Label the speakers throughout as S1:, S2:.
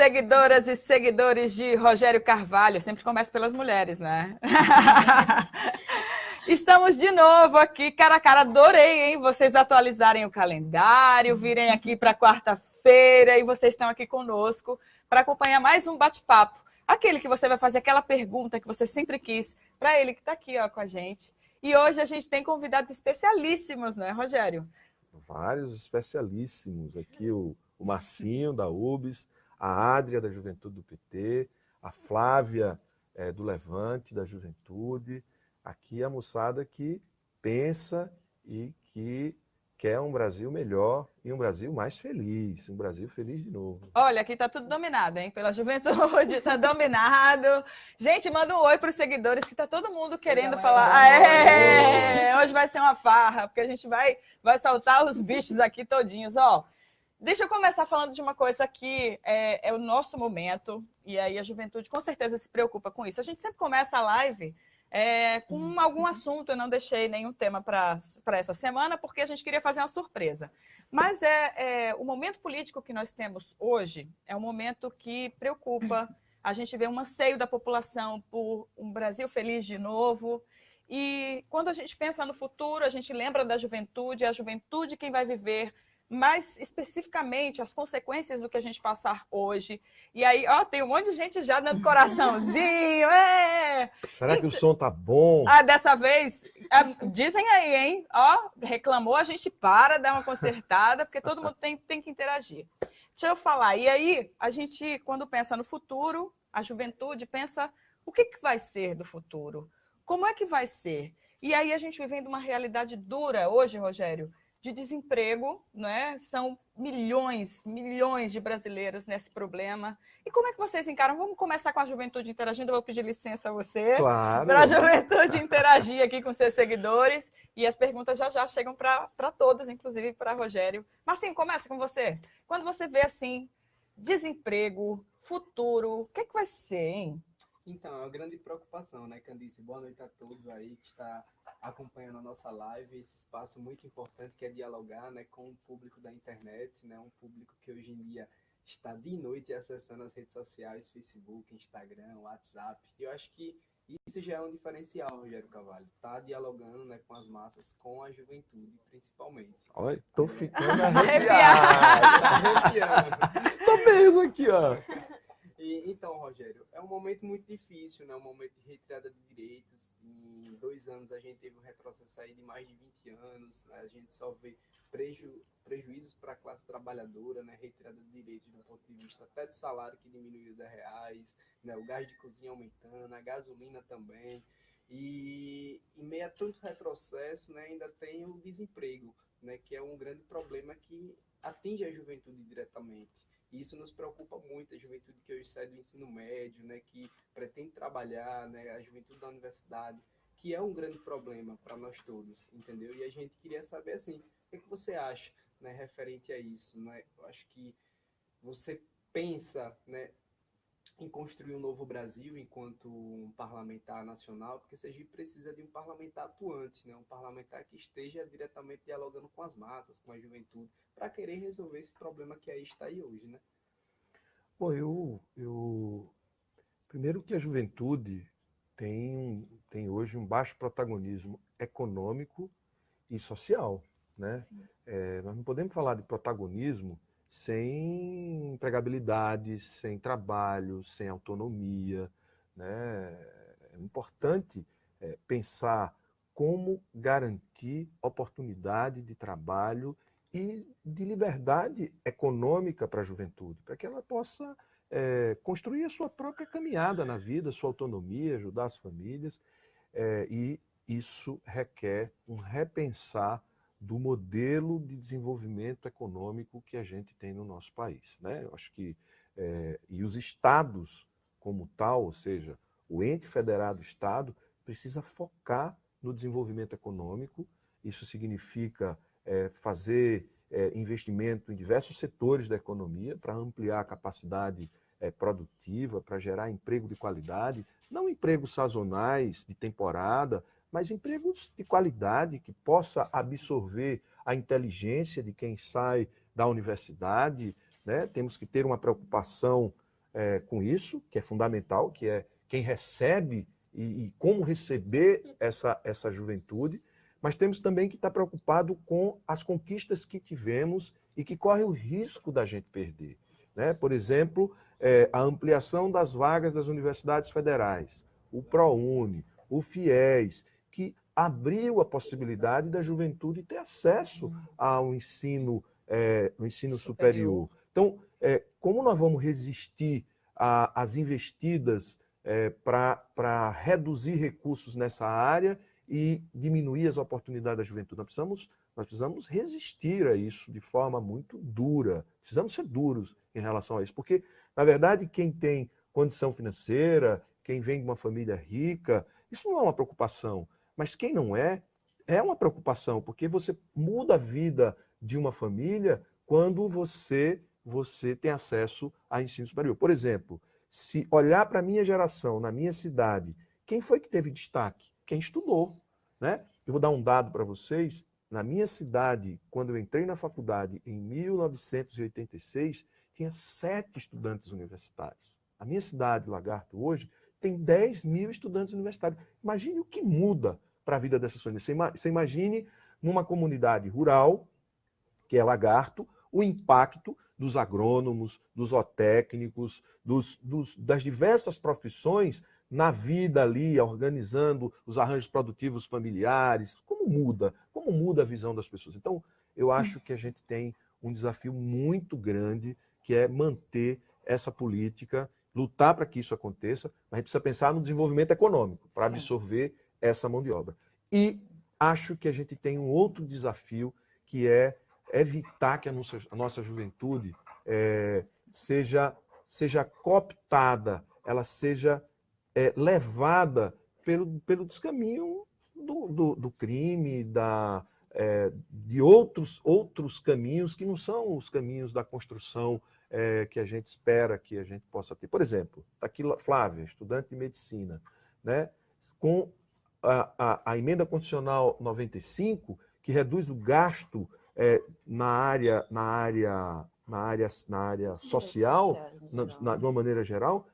S1: seguidoras e seguidores de Rogério Carvalho. Sempre começo pelas mulheres, né? Estamos de novo aqui, cara a cara. Adorei, hein? Vocês atualizarem o calendário, virem aqui para quarta-feira e vocês estão aqui conosco para acompanhar mais um bate-papo. Aquele que você vai fazer aquela pergunta que você sempre quis para ele que está aqui ó, com a gente. E hoje a gente tem convidados especialíssimos, né, Rogério?
S2: Vários especialíssimos. Aqui o Marcinho, da UBS, a Adria, da Juventude do PT, a Flávia, do Levante, da Juventude. Aqui a moçada que pensa e que quer um Brasil melhor e um Brasil mais feliz, um Brasil feliz de novo.
S1: Olha, aqui tá tudo dominado, hein? Pela juventude, tá dominado. Gente, manda um oi para os seguidores, que tá todo mundo querendo falar. Hoje vai ser uma farra, porque a gente vai soltar os bichos aqui todinhos, ó. Deixa eu começar falando de uma coisa que é o nosso momento, e aí a juventude com certeza se preocupa com isso. A gente sempre começa a live com algum assunto, eu não deixei nenhum tema para essa semana, porque a gente queria fazer uma surpresa. Mas o momento político que nós temos hoje é um momento que preocupa. A gente vê um anseio da população por um Brasil feliz de novo. E quando a gente pensa no futuro, a gente lembra da juventude, a juventude quem vai viver mais especificamente as consequências do que a gente passar hoje. E aí, ó, tem um monte de gente já dando coraçãozinho.
S2: Será que o som tá bom?
S1: Dessa vez, dizem aí, hein? Ó, reclamou, a gente para, dá uma consertada, porque todo mundo tem que interagir. Deixa eu falar. E aí, a gente, quando pensa no futuro, a juventude pensa o que vai ser do futuro? Como é que vai ser? E aí a gente vivendo uma realidade dura hoje, Rogério, de desemprego, né? São milhões de brasileiros nesse problema. E como é que vocês encaram? Vamos começar com a juventude interagindo. Eu vou pedir licença a você,
S2: Claro.
S1: para a juventude interagir aqui com seus seguidores. E as perguntas já chegam para todos, inclusive para Rogério. Marcinho, começa com você. Quando você vê assim, desemprego, futuro, o que vai ser, hein?
S3: Então, é uma grande preocupação, né, Candice? Boa noite a todos aí que está acompanhando a nossa live, esse espaço muito importante que é dialogar, né, com o público da internet, né, um público que hoje em dia está de noite acessando as redes sociais, Facebook, Instagram, WhatsApp. E eu acho que isso já é um diferencial, Rogério Carvalho, tá dialogando, né, com as massas, com a juventude, principalmente.
S2: Olha, tô ficando arrepiado. Tô mesmo aqui, ó.
S3: Então, Rogério, é um momento muito difícil, né? Um momento de retirada de direitos. Em 2 anos a gente teve um retrocesso aí de mais de 20 anos, né? A gente só vê prejuízos para a classe trabalhadora, né? Retirada de direitos do ponto de vista até do salário que diminuiu R$10, né? O gás de cozinha aumentando, a gasolina também. E em meio a tanto retrocesso, né, ainda tem o desemprego, né? Que é um grande problema que atinge a juventude diretamente. E isso nos preocupa muito, a juventude que hoje sai do ensino médio, né, que pretende trabalhar, né, a juventude da universidade, que é um grande problema para nós todos, entendeu? E a gente queria saber, assim, o que você acha, né, referente a isso, né? Eu acho que você pensa, né, em construir um novo Brasil enquanto um parlamentar nacional, porque Sergipe precisa de um parlamentar atuante, né? Um parlamentar que esteja diretamente dialogando com as massas, com a juventude, para querer resolver esse problema que aí está aí hoje, né?
S2: Bom, primeiro que a juventude tem hoje um baixo protagonismo econômico e social, né? Nós não podemos falar de protagonismo sem empregabilidade, sem trabalho, sem autonomia, né? É importante pensar como garantir oportunidade de trabalho e de liberdade econômica para a juventude, para que ela possa construir a sua própria caminhada na vida, sua autonomia, ajudar as famílias, e isso requer um repensar do modelo de desenvolvimento econômico que a gente tem no nosso país, né? Eu acho que e os estados como tal, ou seja, o ente federado Estado precisa focar no desenvolvimento econômico. Isso significa fazer investimento em diversos setores da economia para ampliar a capacidade produtiva, para gerar emprego de qualidade, não empregos sazonais de temporada, mas empregos de qualidade que possa absorver a inteligência de quem sai da universidade, né? Temos que ter uma preocupação com isso, que é fundamental, que é quem recebe e como receber essa juventude, mas temos também que estar preocupado com as conquistas que tivemos e que corre o risco da gente perder, né? Por exemplo, a ampliação das vagas das universidades federais, o ProUni, o FIES, que abriu a possibilidade da juventude ter acesso ao ensino superior. Então, como nós vamos resistir às investidas para reduzir recursos nessa área e diminuir as oportunidades da juventude? Nós precisamos resistir a isso de forma muito dura. Precisamos ser duros em relação a isso, porque, na verdade, quem tem condição financeira, quem vem de uma família rica, isso não é uma preocupação. Mas quem não é uma preocupação, porque você muda a vida de uma família quando você tem acesso a ensino superior. Por exemplo, se olhar para a minha geração, na minha cidade, quem foi que teve destaque? Quem estudou, né? Eu vou dar um dado para vocês. Na minha cidade, quando eu entrei na faculdade em 1986, tinha 7 estudantes universitários. A minha cidade, Lagarto, hoje, tem 10 mil estudantes universitários. Imagine o que muda para a vida dessas famílias. Você imagine numa comunidade rural, que é Lagarto, o impacto dos agrônomos, dos zootécnicos, das diversas profissões na vida ali, organizando os arranjos produtivos familiares. Como muda a visão das pessoas. Então, eu acho que a gente tem um desafio muito grande, que é manter essa política, lutar para que isso aconteça, mas a gente precisa pensar no desenvolvimento econômico para absorver essa mão de obra. E acho que a gente tem um outro desafio, que é evitar que a nossa juventude seja cooptada, ela seja levada pelo descaminho do crime, de outros caminhos que não são os caminhos da construção que a gente espera que a gente possa ter. Por exemplo, está aqui Flávia, estudante de medicina, né? Com a emenda constitucional 95, que reduz o gasto na área social, de uma maneira geral.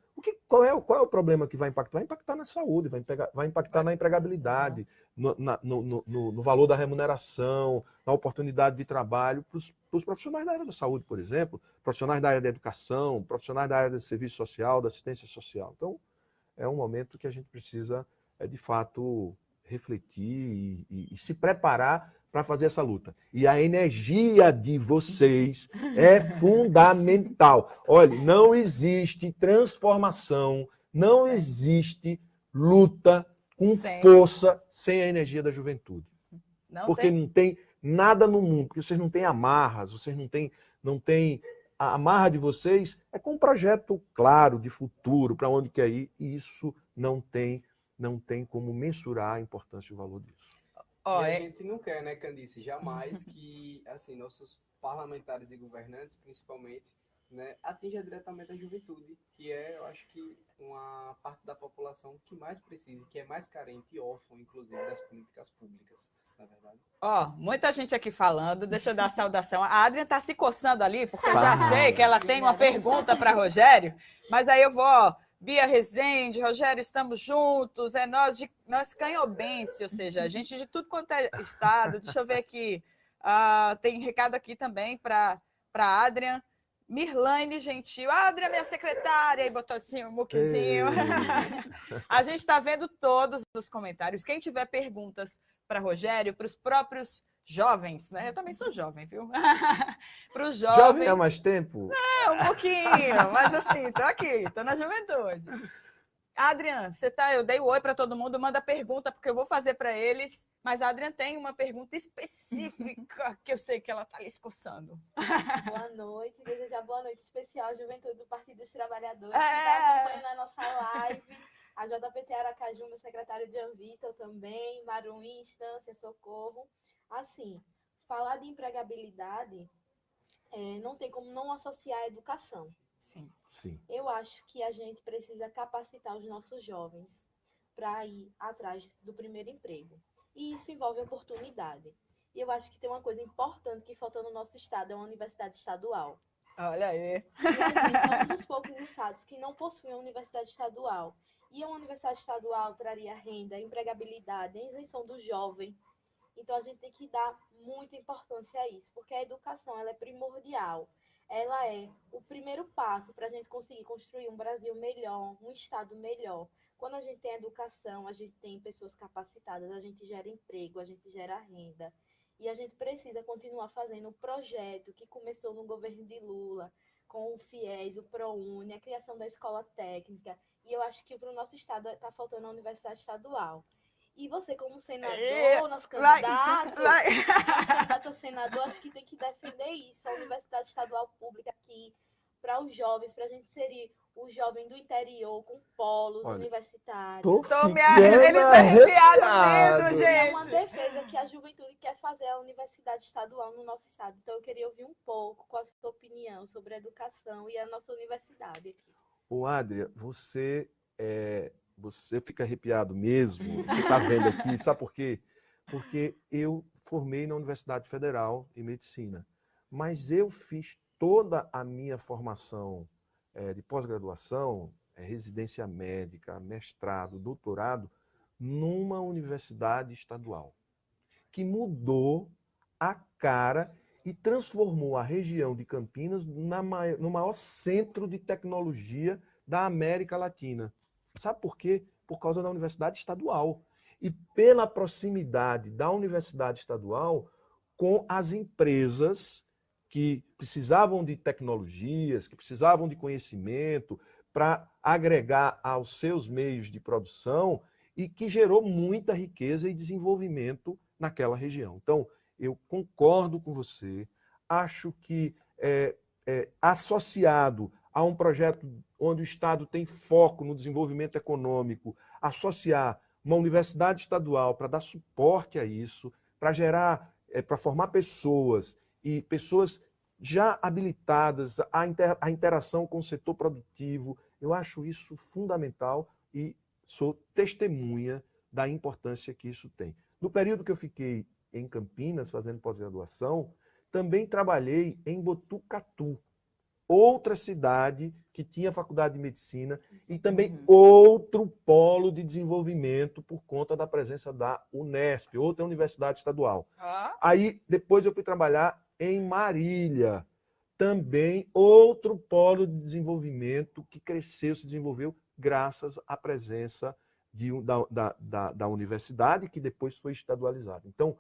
S2: Qual é o problema que vai impactar? Vai impactar na saúde, vai impactar na empregabilidade, no valor da remuneração, na oportunidade de trabalho para os profissionais da área da saúde, por exemplo, profissionais da área da educação, profissionais da área do serviço social, da assistência social. Então, é um momento que a gente precisa, de fato, refletir e se preparar para fazer essa luta. E a energia de vocês é fundamental. Olha, não existe transformação, não existe luta com força sem a energia da juventude. Porque não tem nada no mundo, porque vocês não têm amarras, vocês não têm a amarra de vocês é com um projeto claro de futuro, para onde quer ir, e isso não tem como mensurar a importância e o valor disso.
S3: E a gente não quer, né, Candice, jamais que assim, nossos parlamentares e governantes, principalmente, né, atinja diretamente a juventude, que é, eu acho que, uma parte da população que mais precisa, que é mais carente e órfã, inclusive, das políticas públicas, na verdade.
S1: Muita gente aqui falando, deixa eu dar a saudação. A Adriana está se coçando ali, porque eu já sei que ela tem uma pergunta para Rogério, mas aí eu vou... Bia Rezende, Rogério, estamos juntos, nós canhobense, ou seja, gente de tudo quanto é estado. Deixa eu ver aqui, tem recado aqui também para Adrian. Mirlaine Gentil, Adrian, minha secretária, e botou assim um muquezinho. A gente está vendo todos os comentários. Quem tiver perguntas para Rogério, para os próprios jovens, né? Eu também sou jovem, viu? Para os jovens.
S2: Jovem há mais tempo?
S1: Um pouquinho, mas assim, estou na juventude. Adrian, eu dei o oi para todo mundo, manda pergunta, porque eu vou fazer para eles, mas a Adrian tem uma pergunta específica que eu sei que ela está lhe escuçando.
S4: Boa noite, desejar boa noite especial à juventude do Partido dos Trabalhadores, que está acompanhando a nossa live. A JPT Aracaju, meu secretário Jean Vitor também, Maruim, Instância, Socorro. Assim, falar de empregabilidade não tem como não associar a educação.
S2: Sim.
S4: Eu acho que a gente precisa capacitar os nossos jovens para ir atrás do primeiro emprego. E isso envolve oportunidade. E eu acho que tem uma coisa importante que falta no nosso estado, é uma universidade estadual.
S1: Olha aí.
S4: E a gente é um dos poucos estados que não possui uma universidade estadual. E uma universidade estadual traria renda, empregabilidade, isenção do jovem. Então a gente tem que dar muita importância a isso, porque a educação ela é primordial. Ela é o primeiro passo para a gente conseguir construir um Brasil melhor, um estado melhor. Quando a gente tem educação, a gente tem pessoas capacitadas, a gente gera emprego, a gente gera renda. E a gente precisa continuar fazendo o projeto que começou no governo de Lula, com o FIES, o ProUni, a criação da escola técnica. E eu acho que para o nosso estado está faltando a universidade estadual. E você, como senador, nosso candidato, a senador, acho que tem que defender isso, a universidade estadual pública aqui, para os jovens, para a gente inserir o jovem do interior com polos universitários.
S1: Ele tá arrepiado mesmo, gente.
S4: É uma defesa que a juventude quer fazer a universidade estadual no nosso estado. Então eu queria ouvir um pouco qual a sua opinião sobre a educação e a nossa universidade aqui.
S2: Ô, Adria, você fica arrepiado mesmo, você está vendo aqui, sabe por quê? Porque eu formei na Universidade Federal em Medicina, mas eu fiz toda a minha formação de pós-graduação, residência médica, mestrado, doutorado, numa universidade estadual, que mudou a cara e transformou a região de Campinas no maior centro de tecnologia da América Latina. Sabe por quê? Por causa da universidade estadual. E pela proximidade da universidade estadual com as empresas que precisavam de tecnologias, que precisavam de conhecimento para agregar aos seus meios de produção e que gerou muita riqueza e desenvolvimento naquela região. Então, eu concordo com você, acho que associado a um projeto onde o Estado tem foco no desenvolvimento econômico, associar uma universidade estadual para dar suporte a isso, para gerar, para formar pessoas e pessoas já habilitadas à interação com o setor produtivo, eu acho isso fundamental e sou testemunha da importância que isso tem. No período que eu fiquei em Campinas, fazendo pós-graduação, também trabalhei em Botucatu, outra cidade que tinha faculdade de medicina e também outro polo de desenvolvimento por conta da presença da Unesp, outra universidade estadual. Aí, depois eu fui trabalhar em Marília, também outro polo de desenvolvimento que cresceu, se desenvolveu graças à presença da universidade, que depois foi estadualizada. Então,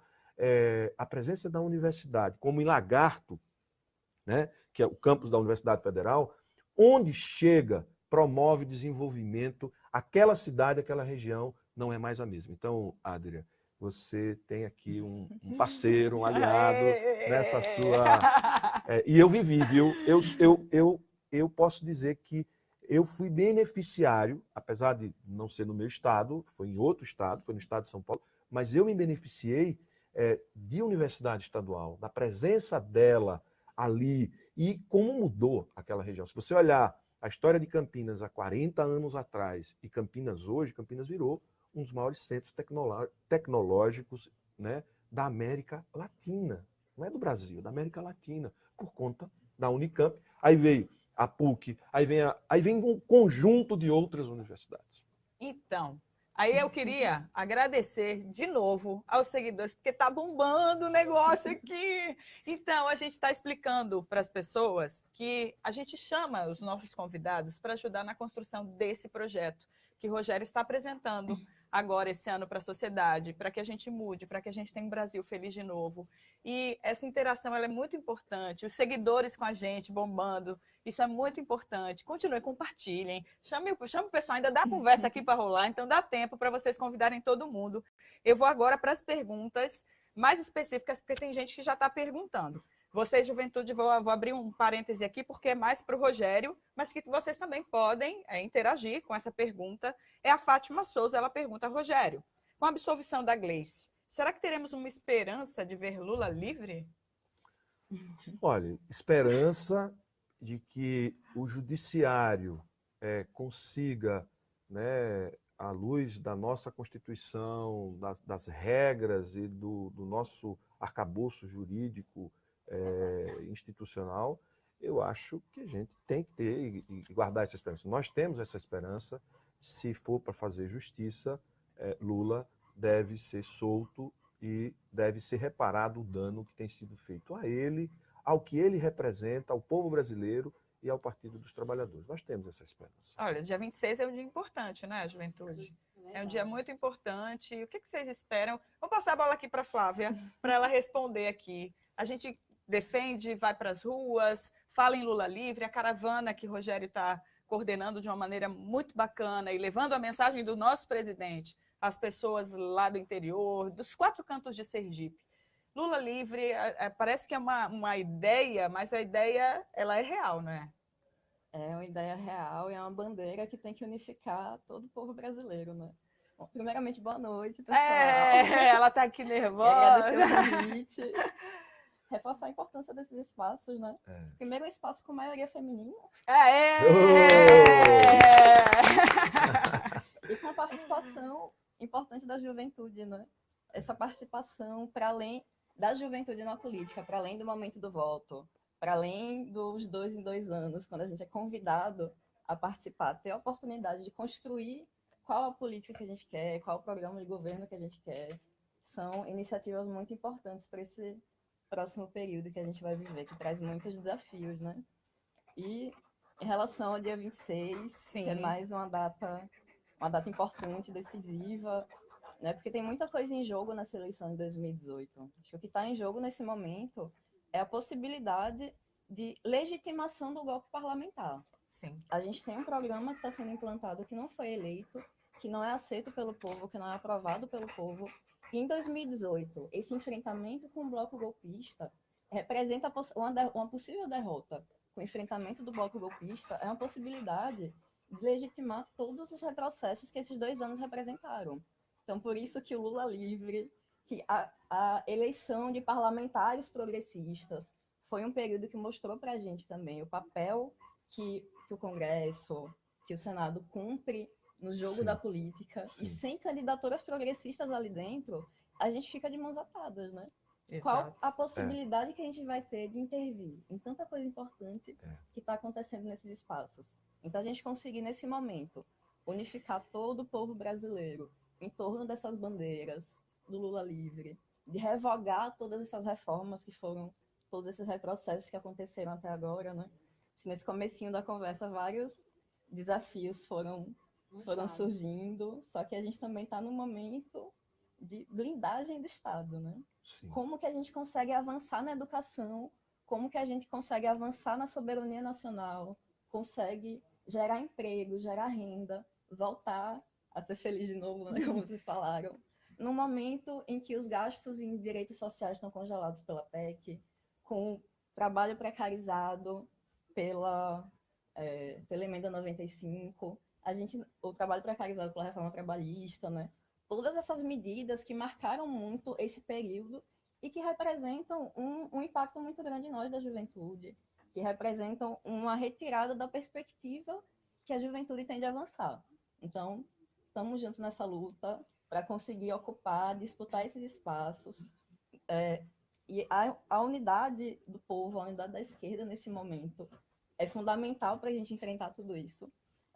S2: a presença da universidade, como em Lagarto, né, que é o campus da Universidade Federal, onde chega, promove desenvolvimento, aquela cidade, aquela região não é mais a mesma. Então, Adria, você tem aqui um parceiro, um aliado nessa sua... e eu vivi, viu? Eu posso dizer que eu fui beneficiário, apesar de não ser no meu estado, foi em outro estado, foi no estado de São Paulo, mas eu me beneficiei de universidade estadual, da presença dela ali, e como mudou aquela região. Se você olhar a história de Campinas há 40 anos atrás e Campinas hoje, Campinas virou um dos maiores centros tecnológicos, né, da América Latina. Não é do Brasil, da América Latina, por conta da Unicamp. Aí veio a PUC, aí vem um conjunto de outras universidades.
S1: Então, aí eu queria agradecer de novo aos seguidores, porque está bombando o negócio aqui. Então, a gente está explicando para as pessoas que a gente chama os nossos convidados para ajudar na construção desse projeto que o Rogério está apresentando agora, esse ano, para a sociedade, para que a gente mude, para que a gente tenha um Brasil feliz de novo. E essa interação ela é muito importante, os seguidores com a gente bombando, isso é muito importante. Continuem, compartilhem, chame o pessoal, ainda dá conversa aqui para rolar, então dá tempo para vocês convidarem todo mundo. Eu vou agora para as perguntas mais específicas, porque tem gente que já está perguntando. Vocês, juventude, vou abrir um parêntese aqui, porque é mais para o Rogério, mas que vocês também podem interagir com essa pergunta. É a Fátima Souza, ela pergunta, Rogério, com a absolvição da Gleice, será que teremos uma esperança de ver Lula livre?
S2: Olha, esperança de que o judiciário consiga, né, à luz da nossa Constituição, das regras e do nosso arcabouço jurídico institucional, eu acho que a gente tem que ter e guardar essa esperança. Nós temos essa esperança. Se for para fazer justiça, Lula deve ser solto e deve ser reparado o dano que tem sido feito a ele, ao que ele representa, ao povo brasileiro e ao Partido dos Trabalhadores. Nós temos essa esperança.
S1: Olha, dia 26 é um dia importante, né, juventude? É um dia muito importante. O que vocês esperam? Vou passar a bola aqui para a Flávia, para ela responder aqui. A gente defende, vai para as ruas, fala em Lula livre, a caravana que o Rogério está coordenando de uma maneira muito bacana e levando a mensagem do nosso presidente às pessoas lá do interior, dos 4 cantos de Sergipe. Lula livre, parece que é uma ideia, mas a ideia ela é real, não é?
S5: É uma ideia real e é uma bandeira que tem que unificar todo o povo brasileiro, né? Bom, primeiramente, boa noite, pessoal.
S1: Ela está aqui nervosa.
S5: Agradecer o convite. Reforçar a importância desses espaços, né? Primeiro, um espaço com maioria feminina. E com a participação importante da juventude, né? Essa participação para além da juventude na política, para além do momento do voto, para além dos 2 em 2 anos, quando a gente é convidado a participar, ter a oportunidade de construir qual a política que a gente quer, qual o programa de governo que a gente quer, são iniciativas muito importantes para esse próximo período que a gente vai viver, que traz muitos desafios, né? E em relação ao dia 26,
S1: Sim.
S5: que é mais uma data importante, decisiva, né? Porque tem muita coisa em jogo nessa eleição de 2018. Acho que o que está em jogo nesse momento é a possibilidade de legitimação do golpe parlamentar.
S1: Sim.
S5: A gente tem um programa que está sendo implantado que não foi eleito, que não é aceito pelo povo, que não é aprovado pelo povo. E em 2018, esse enfrentamento com o bloco golpista representa uma possível derrota. O enfrentamento do bloco golpista é uma possibilidade de legitimar todos os retrocessos que esses 2 anos representaram. Então, por isso que o Lula livre, que a eleição de parlamentares progressistas foi um período que mostrou para a gente também o papel que o Congresso, que o Senado cumpre no jogo da política.
S2: Sim.
S5: E sem candidaturas progressistas ali dentro, a gente fica de mãos atadas, né?
S1: Exato.
S5: Qual a possibilidade que a gente vai ter de intervir em tanta coisa importante que está acontecendo nesses espaços? Então, a gente conseguir, nesse momento, unificar todo o povo brasileiro em torno dessas bandeiras do Lula livre, de revogar todas essas reformas que foram, todos esses retrocessos que aconteceram até agora, né? Nesse comecinho da conversa, vários desafios foram surgindo, só que a gente também está num momento de blindagem do Estado, né?
S2: Sim.
S5: Como que a gente consegue avançar na educação, como que a gente consegue avançar na soberania nacional, consegue gerar emprego, gerar renda, voltar a ser feliz de novo, né, como vocês falaram, no momento em que os gastos em direitos sociais estão congelados pela PEC, com trabalho precarizado pela emenda 95, o trabalho precarizado pela reforma trabalhista, né? Todas essas medidas que marcaram muito esse período e que representam um impacto muito grande em nós da juventude, que representam uma retirada da perspectiva que a juventude tem de avançar. Então, estamos juntos nessa luta para conseguir ocupar, disputar esses espaços. E a unidade do povo, a unidade da esquerda nesse momento é fundamental para a gente enfrentar tudo isso.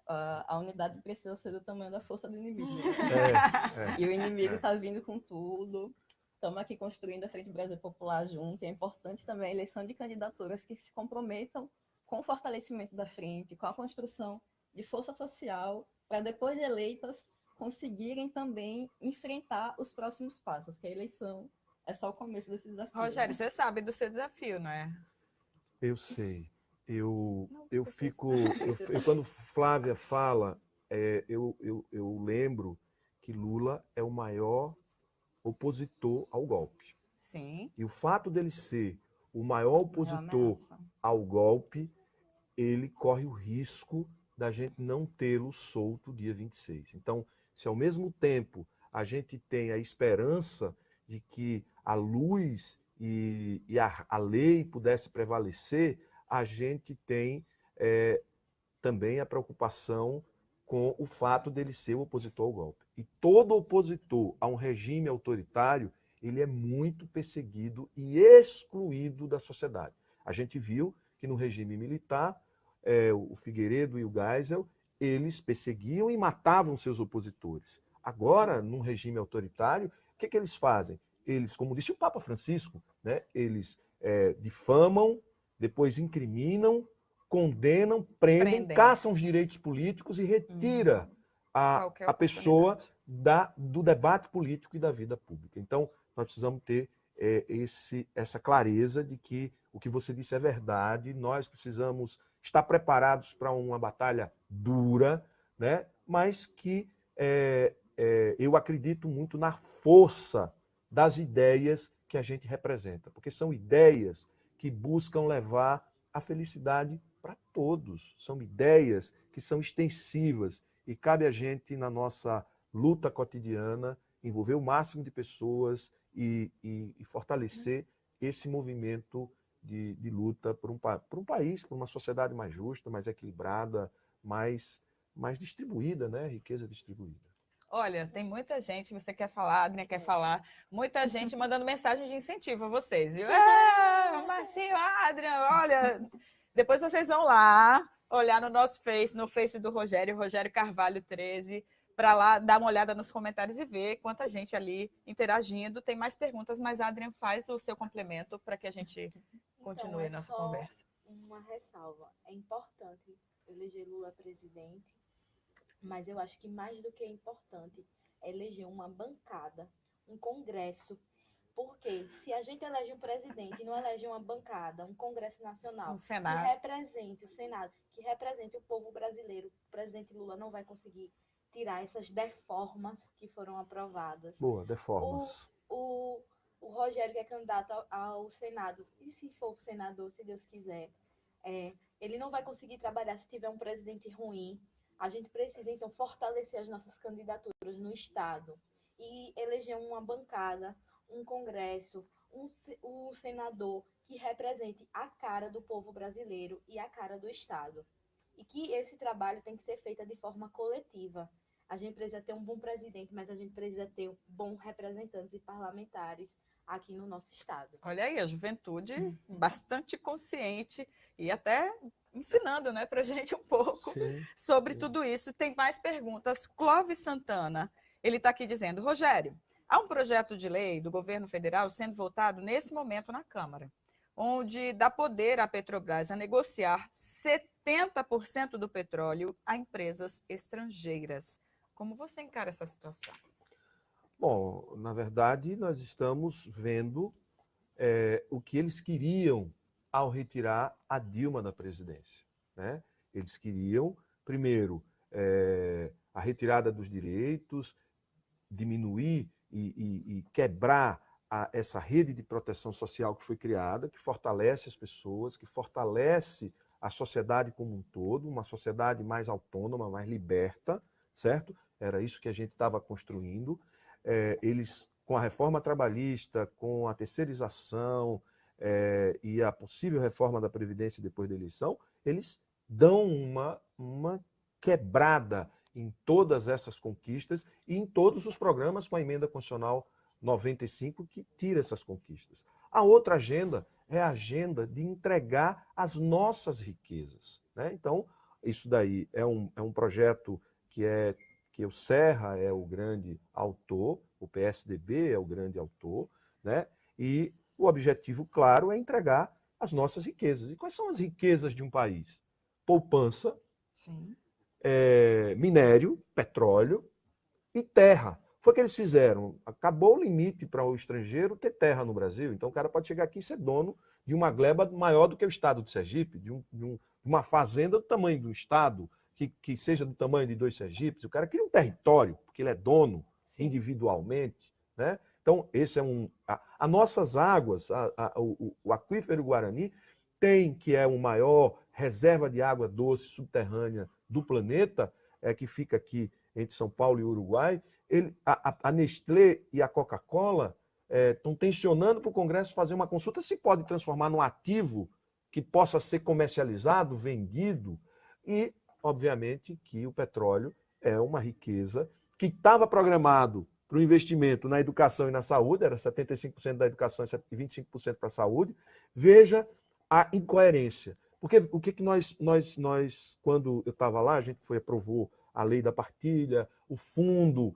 S5: A unidade precisa ser do tamanho da força do inimigo. Né? E o inimigo está vindo com tudo. Estamos aqui construindo a Frente Brasil Popular junto. E é importante também a eleição de candidaturas que se comprometam com o fortalecimento da frente, com a construção de força social, para depois de eleitas conseguirem também enfrentar os próximos passos, que a eleição é só o começo desse desafio.
S1: Rogério, você sabe do seu desafio, não é?
S2: Eu sei. Eu quando Flávia fala, eu lembro que Lula é o maior opositor ao golpe.
S1: Sim.
S2: E o fato dele ser o maior opositor ao golpe, ele corre o risco da gente não tê-lo solto dia 26. Então, se ao mesmo tempo a gente tem a esperança de que a luz e a lei pudesse prevalecer, a gente tem também a preocupação com o fato dele ser o opositor ao golpe. E todo opositor a um regime autoritário, ele é muito perseguido e excluído da sociedade. A gente viu que no regime militar, o Figueiredo e o Geisel, eles perseguiam e matavam seus opositores. Agora, num regime autoritário, o que eles fazem? Eles, como disse o Papa Francisco, né, eles difamam, depois incriminam, condenam, prendem, caçam os direitos políticos e retira a pessoa do debate político e da vida pública. Então, nós precisamos ter essa clareza de que o que você disse é verdade, nós precisamos estar preparados para uma batalha dura, né? Mas que eu acredito muito na força das ideias que a gente representa, porque são ideias que buscam levar a felicidade para todos, são ideias que são extensivas e cabe a gente, na nossa luta cotidiana, envolver o máximo de pessoas e fortalecer esse movimento de luta por um país, por uma sociedade mais justa, mais equilibrada, mais distribuída, né? Riqueza distribuída.
S1: Olha, tem muita gente, você quer falar, a Adriana quer falar, muita gente mandando mensagem de incentivo a vocês, viu? Marcinho, Adriana, olha, depois vocês vão lá, olhar no nosso Face, no Face do Rogério Carvalho 13, para lá dar uma olhada nos comentários e ver quanta gente ali interagindo. Tem mais perguntas, mas a Adriana faz o seu complemento para que a gente continue nossa conversa.
S4: Uma ressalva, é importante eleger Lula presidente, mas eu acho que mais do que importante é eleger uma bancada, um congresso, porque se a gente elege um presidente e não elege uma bancada, um congresso nacional, que represente o Senado, que represente o povo brasileiro, o presidente Lula não vai conseguir tirar essas deformas que foram aprovadas.
S2: Boa, deformas.
S4: O Rogério, que é candidato ao Senado, e se for senador, se Deus quiser, ele não vai conseguir trabalhar se tiver um presidente ruim. A gente precisa, então, fortalecer as nossas candidaturas no Estado e eleger uma bancada, um congresso, um senador que represente a cara do povo brasileiro e a cara do Estado. E que esse trabalho tem que ser feito de forma coletiva. A gente precisa ter um bom presidente, mas a gente precisa ter bons representantes e parlamentares aqui no nosso Estado.
S1: Olha aí, a juventude bastante consciente e até ensinando, né, pra gente um pouco sobre tudo isso. Tem mais perguntas. Clóvis Santana, ele está aqui dizendo, Rogério, há um projeto de lei do governo federal sendo votado nesse momento na Câmara, onde dá poder à Petrobras a negociar 70% do petróleo a empresas estrangeiras. Como você encara essa situação?
S2: Bom, na verdade, nós estamos vendo o que eles queriam ao retirar a Dilma da presidência, né? Eles queriam, primeiro, a retirada dos direitos, diminuir e quebrar essa rede de proteção social que foi criada, que fortalece as pessoas, que fortalece a sociedade como um todo, uma sociedade mais autônoma, mais liberta, certo? Era isso que a gente estava construindo. Eles, com a reforma trabalhista, com a terceirização e a possível reforma da Previdência depois da eleição, eles dão uma quebrada em todas essas conquistas e em todos os programas com a Emenda Constitucional 95, que tira essas conquistas. A outra agenda é a agenda de entregar as nossas riquezas, né? Então, isso daí é um projeto que o Serra é o grande autor, o PSDB é o grande autor, né? E o objetivo, claro, é entregar as nossas riquezas. E quais são as riquezas de um país? Poupança, minério, petróleo e terra. Foi o que eles fizeram. Acabou o limite para o estrangeiro ter terra no Brasil. Então o cara pode chegar aqui e ser dono de uma gleba maior do que o estado do Sergipe, de uma fazenda do tamanho do estado, que seja do tamanho de 2 Sergipes. O cara cria um território, porque ele é dono individualmente, né? Então, esse é as nossas águas, o aquífero Guarani que é o maior reserva de água doce subterrânea do planeta, que fica aqui entre São Paulo e Uruguai. A Nestlé e a Coca-Cola estão tensionando para o Congresso fazer uma consulta se pode transformar num ativo que possa ser comercializado, vendido, e, obviamente, que o petróleo é uma riqueza que estava programado para o investimento na educação e na saúde, era 75% da educação e 25% para a saúde. Veja a incoerência. Porque o que nós quando eu estava lá, a gente aprovou a lei da partilha, o fundo,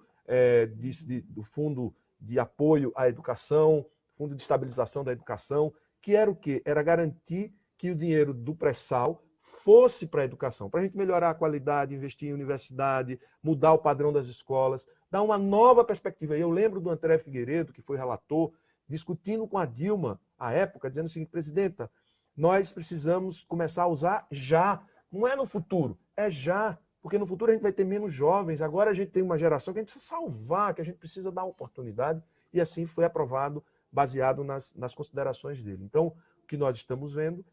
S2: o fundo de apoio à educação, fundo de estabilização da educação, que era o quê? Era garantir que o dinheiro do pré-sal fosse para a educação, para a gente melhorar a qualidade, investir em universidade, mudar o padrão das escolas, dar uma nova perspectiva. Eu lembro do André Figueiredo, que foi relator, discutindo com a Dilma, à época, dizendo o seguinte: presidenta, nós precisamos começar a usar já, não é no futuro, é já, porque no futuro a gente vai ter menos jovens, agora a gente tem uma geração que a gente precisa salvar, que a gente precisa dar oportunidade, e assim foi aprovado, baseado nas considerações dele. Então, o que nós estamos vendo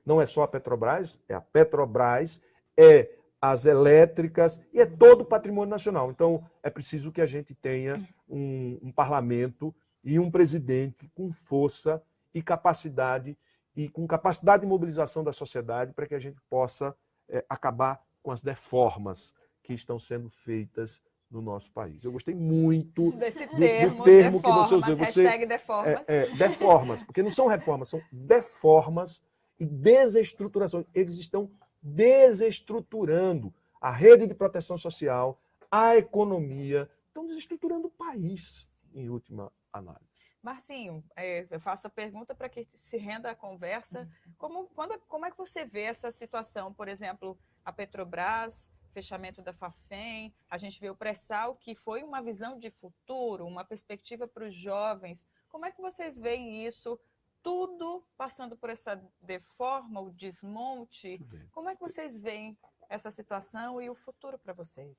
S2: não é só a Petrobras, é a Petrobras, é as elétricas e é todo o patrimônio nacional. Então, é preciso que a gente tenha um parlamento e um presidente com força e com capacidade de mobilização da sociedade para que a gente possa acabar com as deformas que estão sendo feitas no nosso país. Eu gostei muito
S1: desse
S2: do
S1: deformas,
S2: termo que você usou.
S1: hashtag deformas.
S2: Deformas, porque não são reformas, são deformas e desestruturação. Eles estão desestruturando a rede de proteção social, a economia, estão desestruturando o país, em última análise.
S1: Marcinho, eu faço a pergunta para que se renda a conversa. Como é que você vê essa situação? Por exemplo, a Petrobras, fechamento da Fafem, a gente vê o pré-sal, que foi uma visão de futuro, uma perspectiva para os jovens. Como é que vocês veem isso? Tudo passando por essa deforma, o desmonte. Como é que vocês veem essa situação e o futuro para vocês?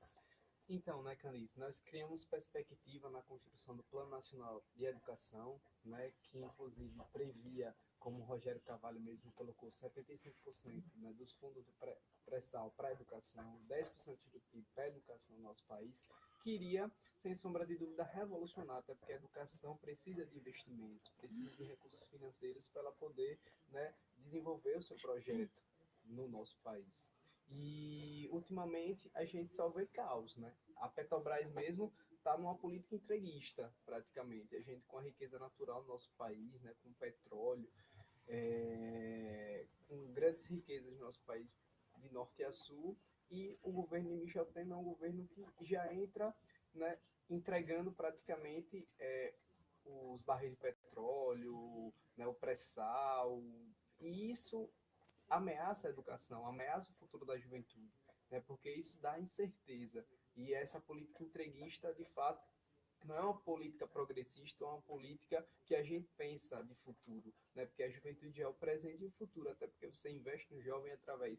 S3: Então, né, Candice, nós criamos perspectiva na construção do Plano Nacional de Educação, né, que inclusive previa, como o Rogério Carvalho mesmo colocou, 75%, né, dos fundos do pré-sal para a educação, 10% do PIB para a educação no nosso país, que iria, sem sombra de dúvida, revolucionar, até porque a educação precisa de investimentos, precisa de recursos financeiros para ela poder, né, desenvolver o seu projeto no nosso país. E, ultimamente, a gente só vê caos, né? A Petrobras mesmo está numa política entreguista, praticamente. A gente, com a riqueza natural do nosso país, né, com petróleo, com grandes riquezas no nosso país, de norte a sul, e o governo de Michel Temer é um governo que já entra, né, entregando praticamente os barris de petróleo, né, o pré-sal, e isso ameaça a educação, ameaça o futuro da juventude, né? Porque isso dá incerteza. E essa política entreguista, de fato, não é uma política progressista, é uma política que a gente pensa de futuro, né? Porque a juventude é o presente e o futuro, até porque você investe no jovem através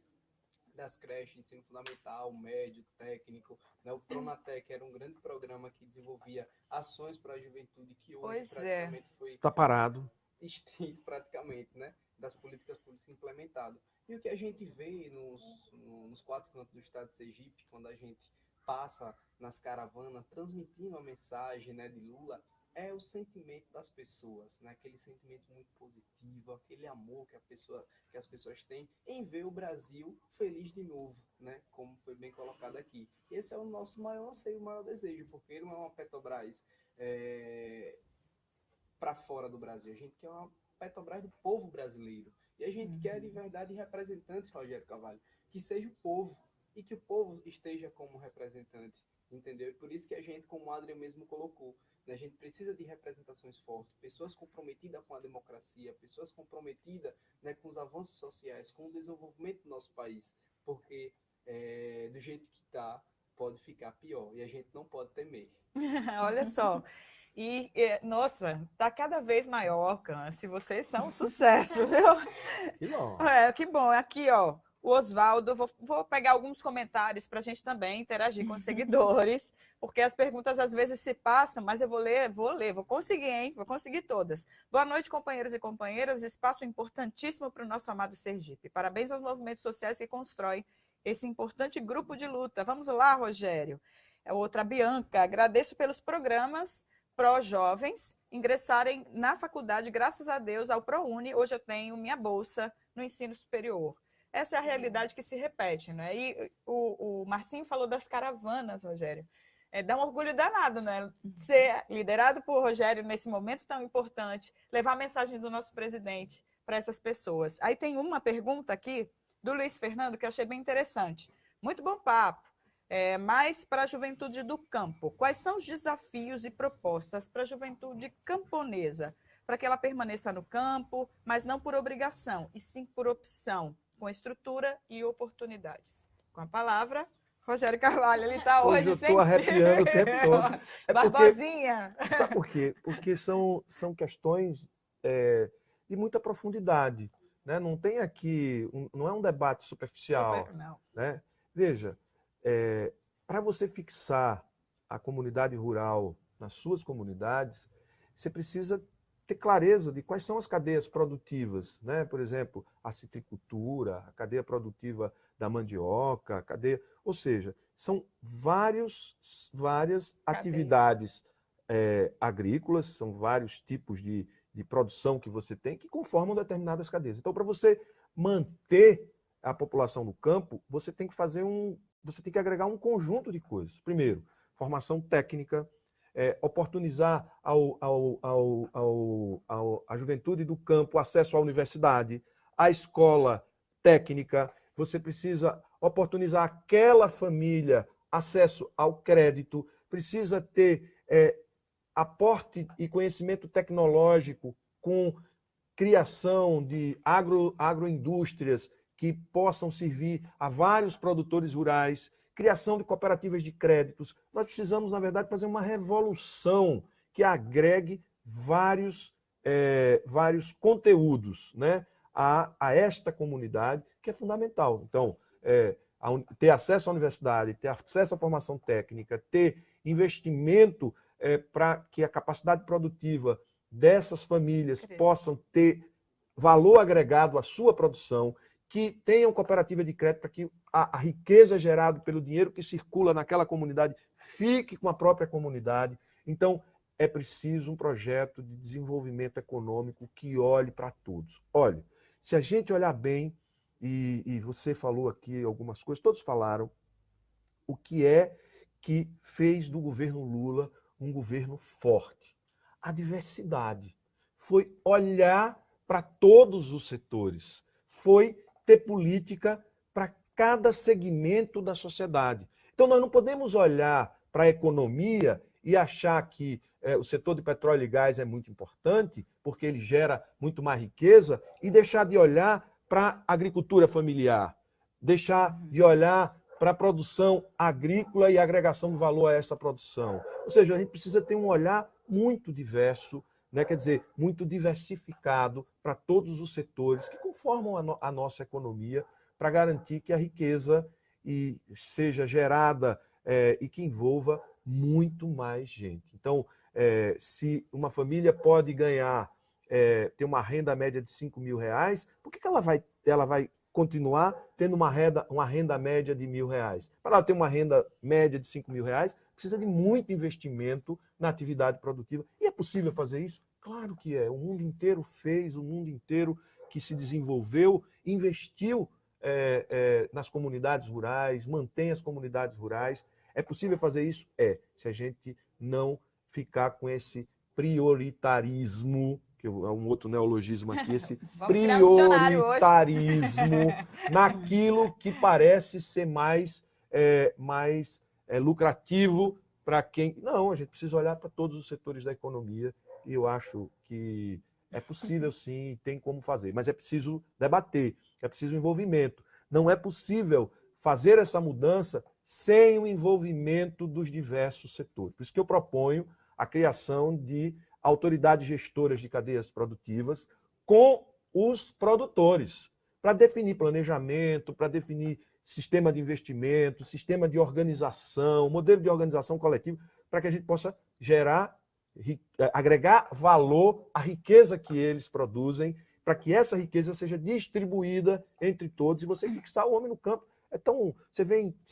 S3: das creches, ensino fundamental, médio, técnico, né? O Pronatec era um grande programa que desenvolvia ações para a juventude, que hoje praticamente foi...
S2: Está parado.
S3: Extinto praticamente, né? Das políticas públicas implementadas. E o que a gente vê nos quatro cantos do estado de Sergipe, quando a gente passa nas caravanas transmitindo a mensagem, né, de Lula, é o sentimento das pessoas, né? Aquele sentimento muito positivo, aquele amor que as pessoas têm em ver o Brasil feliz de novo, né? Como foi bem colocado aqui. Esse é o nosso maior anseio, o maior desejo, porque não é uma Petrobras para fora do Brasil. A gente quer uma Petrobras do povo brasileiro. E a gente quer, de verdade, representantes, Rogério Carvalho, que seja o povo e que o povo esteja como representante, entendeu? E por isso que a gente, como o Adrian mesmo colocou, né, a gente precisa de representações fortes, pessoas comprometidas com a democracia, pessoas comprometidas, né, com os avanços sociais, com o desenvolvimento do nosso país, porque do jeito que está, pode ficar pior e a gente não pode temer.
S1: Olha só. E, nossa, tá cada vez maior, Câncer. Vocês são um sucesso, viu?
S2: Que bom.
S1: Que bom. Aqui, ó, o Oswaldo, vou pegar alguns comentários para a gente também interagir com os seguidores, porque as perguntas às vezes se passam, mas eu vou conseguir, hein? Vou conseguir todas. Boa noite, companheiros e companheiras. Espaço importantíssimo para o nosso amado Sergipe. Parabéns aos movimentos sociais que constroem esse importante grupo de luta. Vamos lá, Rogério. Outra, Bianca. Agradeço pelos programas pró-jovens ingressarem na faculdade, graças a Deus, ao ProUni. Hoje eu tenho minha bolsa no ensino superior. Essa é a realidade que se repete, né? E o Marcinho falou das caravanas, Rogério. Dá um orgulho danado, né? Ser liderado por Rogério nesse momento tão importante, levar a mensagem do nosso presidente para essas pessoas. Aí tem uma pergunta aqui do Luiz Fernando que eu achei bem interessante. Muito bom papo. Mas para a juventude do campo, quais são os desafios e propostas para a juventude camponesa, para que ela permaneça no campo, mas não por obrigação, e sim por opção, com estrutura e oportunidades? Com a palavra, Rogério Carvalho, ele está hoje
S2: eu estou arrepiando o tempo todo.
S1: Barbosinha.
S2: Sabe por quê? Porque são questões de muita profundidade. Né? Não tem aqui, não é um debate superficial.
S1: Não.
S2: Né? Veja, para você fixar a comunidade rural nas suas comunidades, você precisa ter clareza de quais são as cadeias produtivas, né? Por exemplo, a citricultura, a cadeia produtiva da mandioca, ou seja, são várias atividades agrícolas, são vários tipos de produção que você tem que conformam determinadas cadeias. Então, para você manter a população no campo, você tem que agregar um conjunto de coisas. Primeiro, formação técnica, oportunizar à juventude do campo acesso à universidade, à escola técnica. Você precisa oportunizar aquela família acesso ao crédito, precisa ter aporte e conhecimento tecnológico com criação de agroindústrias que possam servir a vários produtores rurais, criação de cooperativas de créditos. Nós precisamos, na verdade, fazer uma revolução que agregue vários conteúdos, né, a esta comunidade, que é fundamental. Então, ter acesso à universidade, ter acesso à formação técnica, ter investimento para que a capacidade produtiva dessas famílias possam ter valor agregado à sua produção, que tenham cooperativa de crédito para que a riqueza gerada pelo dinheiro que circula naquela comunidade fique com a própria comunidade. Então, é preciso um projeto de desenvolvimento econômico que olhe para todos. Olha, se a gente olhar bem, e você falou aqui algumas coisas, todos falaram, o que é que fez do governo Lula um governo forte? A diversidade. Foi olhar para todos os setores. Foi ter política para cada segmento da sociedade. Então, nós não podemos olhar para a economia e achar que o setor de petróleo e gás é muito importante, porque ele gera muito mais riqueza, e deixar de olhar para a agricultura familiar, deixar de olhar para a produção agrícola e agregação de valor a essa produção. Ou seja, a gente precisa ter um olhar muito diverso, né? Quer dizer, muito diversificado para todos os setores que conformam a nossa economia, para garantir que a riqueza seja gerada e que envolva muito mais gente. Então, se uma família pode ganhar, ter uma renda média de R$5.000, por que ela vai continuar tendo uma renda média de R$1.000? Para ela ter uma renda média de R$5.000, precisa de muito investimento na atividade produtiva. E é possível fazer isso? Claro que é. O mundo inteiro fez, o mundo inteiro que se desenvolveu, investiu nas comunidades rurais, mantém as comunidades rurais. É possível fazer isso? Se a gente não ficar com esse prioritarismo, que é um outro neologismo aqui, esse prioritarismo naquilo que parece ser mais lucrativo para quem... Não, a gente precisa olhar para todos os setores da economia, e eu acho que é possível sim, tem como fazer, mas é preciso debater, é preciso envolvimento. Não é possível fazer essa mudança sem o envolvimento dos diversos setores. Por isso que eu proponho a criação de autoridades gestoras de cadeias produtivas com os produtores, para definir planejamento, para definir sistema de investimento, sistema de organização, modelo de organização coletiva, para que a gente possa agregar valor à riqueza que eles produzem, para que essa riqueza seja distribuída entre todos e você fixar o homem no campo. Então, você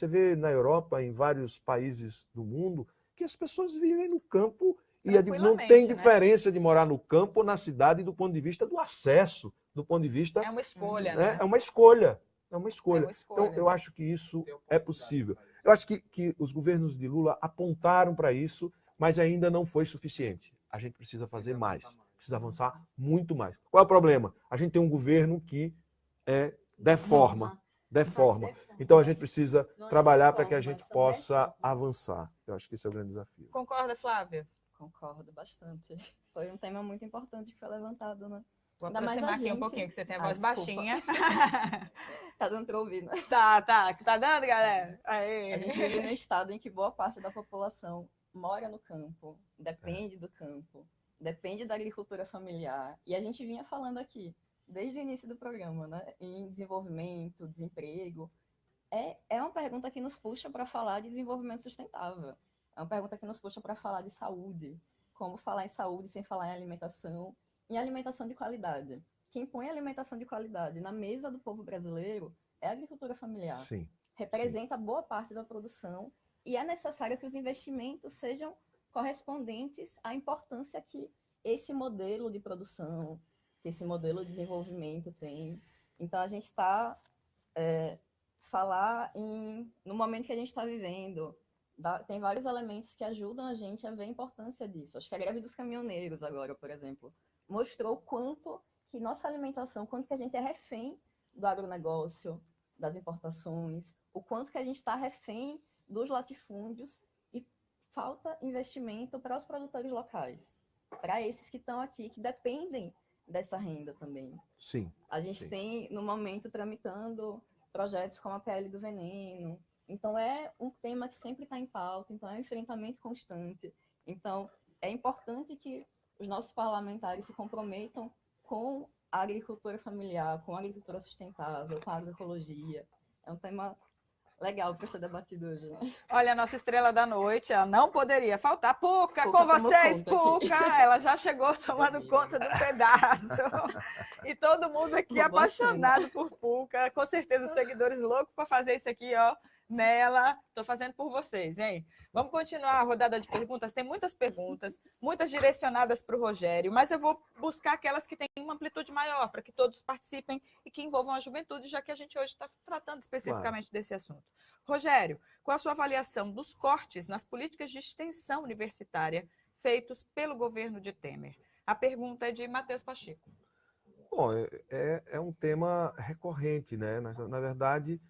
S2: vê na Europa, em vários países do mundo, que as pessoas vivem no campo e não tem diferença de morar no campo ou na cidade do ponto de vista do acesso, do ponto de vista...
S1: É uma escolha, né?
S2: É uma escolha. Então, eu acho que isso é possível. Eu acho que os governos de Lula apontaram para isso, mas ainda não foi suficiente. A gente precisa fazer mais. precisa avançar muito mais. Qual é o problema? A gente tem um governo que deforma. Então a gente precisa trabalhar para que a gente possa avançar. Eu acho que esse é o grande desafio.
S1: Concorda, Flávia?
S5: Concordo bastante. Foi um tema muito importante que foi levantado, né?
S1: Vou
S5: Ainda mais
S1: aproximar
S5: a
S1: aqui
S5: gente.
S1: um pouquinho, que você tem a voz
S5: Desculpa.
S1: baixinha.
S5: Tá dando pra ouvir, né?
S1: Tá dando, galera? Aê.
S5: A gente vive num estado em que boa parte da população mora no campo, depende do campo, depende da agricultura familiar. E a gente vinha falando aqui, desde o início do programa, né? Em desenvolvimento, desemprego. É uma pergunta que nos puxa para falar de desenvolvimento sustentável. É uma pergunta que nos puxa para falar de saúde. Como falar em saúde sem falar em alimentação de qualidade. Quem põe alimentação de qualidade na mesa do povo brasileiro é a agricultura familiar.
S2: Sim.
S5: Representa boa parte da produção e é necessário que os investimentos sejam correspondentes à importância que esse modelo de produção, que esse modelo de desenvolvimento tem. Então, a gente está no momento que a gente está vivendo, tem vários elementos que ajudam a gente a ver a importância disso. Acho que a greve dos caminhoneiros agora, por exemplo, mostrou o quanto que nossa alimentação, quanto que a gente é refém do agronegócio, das importações, o quanto que a gente está refém dos latifúndios e falta investimento para os produtores locais, para esses que estão aqui, que dependem dessa renda também.
S2: Sim.
S5: A gente tem, no momento, tramitando projetos como a PL do veneno. Então, é um tema que sempre está em pauta, então é um enfrentamento constante. Então, é importante que os nossos parlamentares se comprometam com a agricultura familiar, com a agricultura sustentável, com a agroecologia. É um tema legal para ser debatido hoje, né?
S1: Olha, a nossa estrela da noite, ela não poderia faltar. Puca,
S5: Puca
S1: com vocês,
S5: tomou conta
S1: Puca! Ela já chegou tomando conta do pedaço. E todo mundo aqui
S5: Uma boa
S1: apaixonado por Puca. Com certeza, os seguidores loucos para fazer isso aqui, ó, nela. Estou fazendo por vocês, hein? Vamos continuar a rodada de perguntas. Tem muitas perguntas, muitas direcionadas para o Rogério, mas eu vou buscar aquelas que têm uma amplitude maior, para que todos participem e que envolvam a juventude, já que a gente hoje está tratando especificamente desse assunto. Rogério, qual a sua avaliação dos cortes nas políticas de extensão universitária feitos pelo governo de Temer? A pergunta é de Matheus Pacheco.
S2: Bom, é um tema recorrente, né? Na verdade,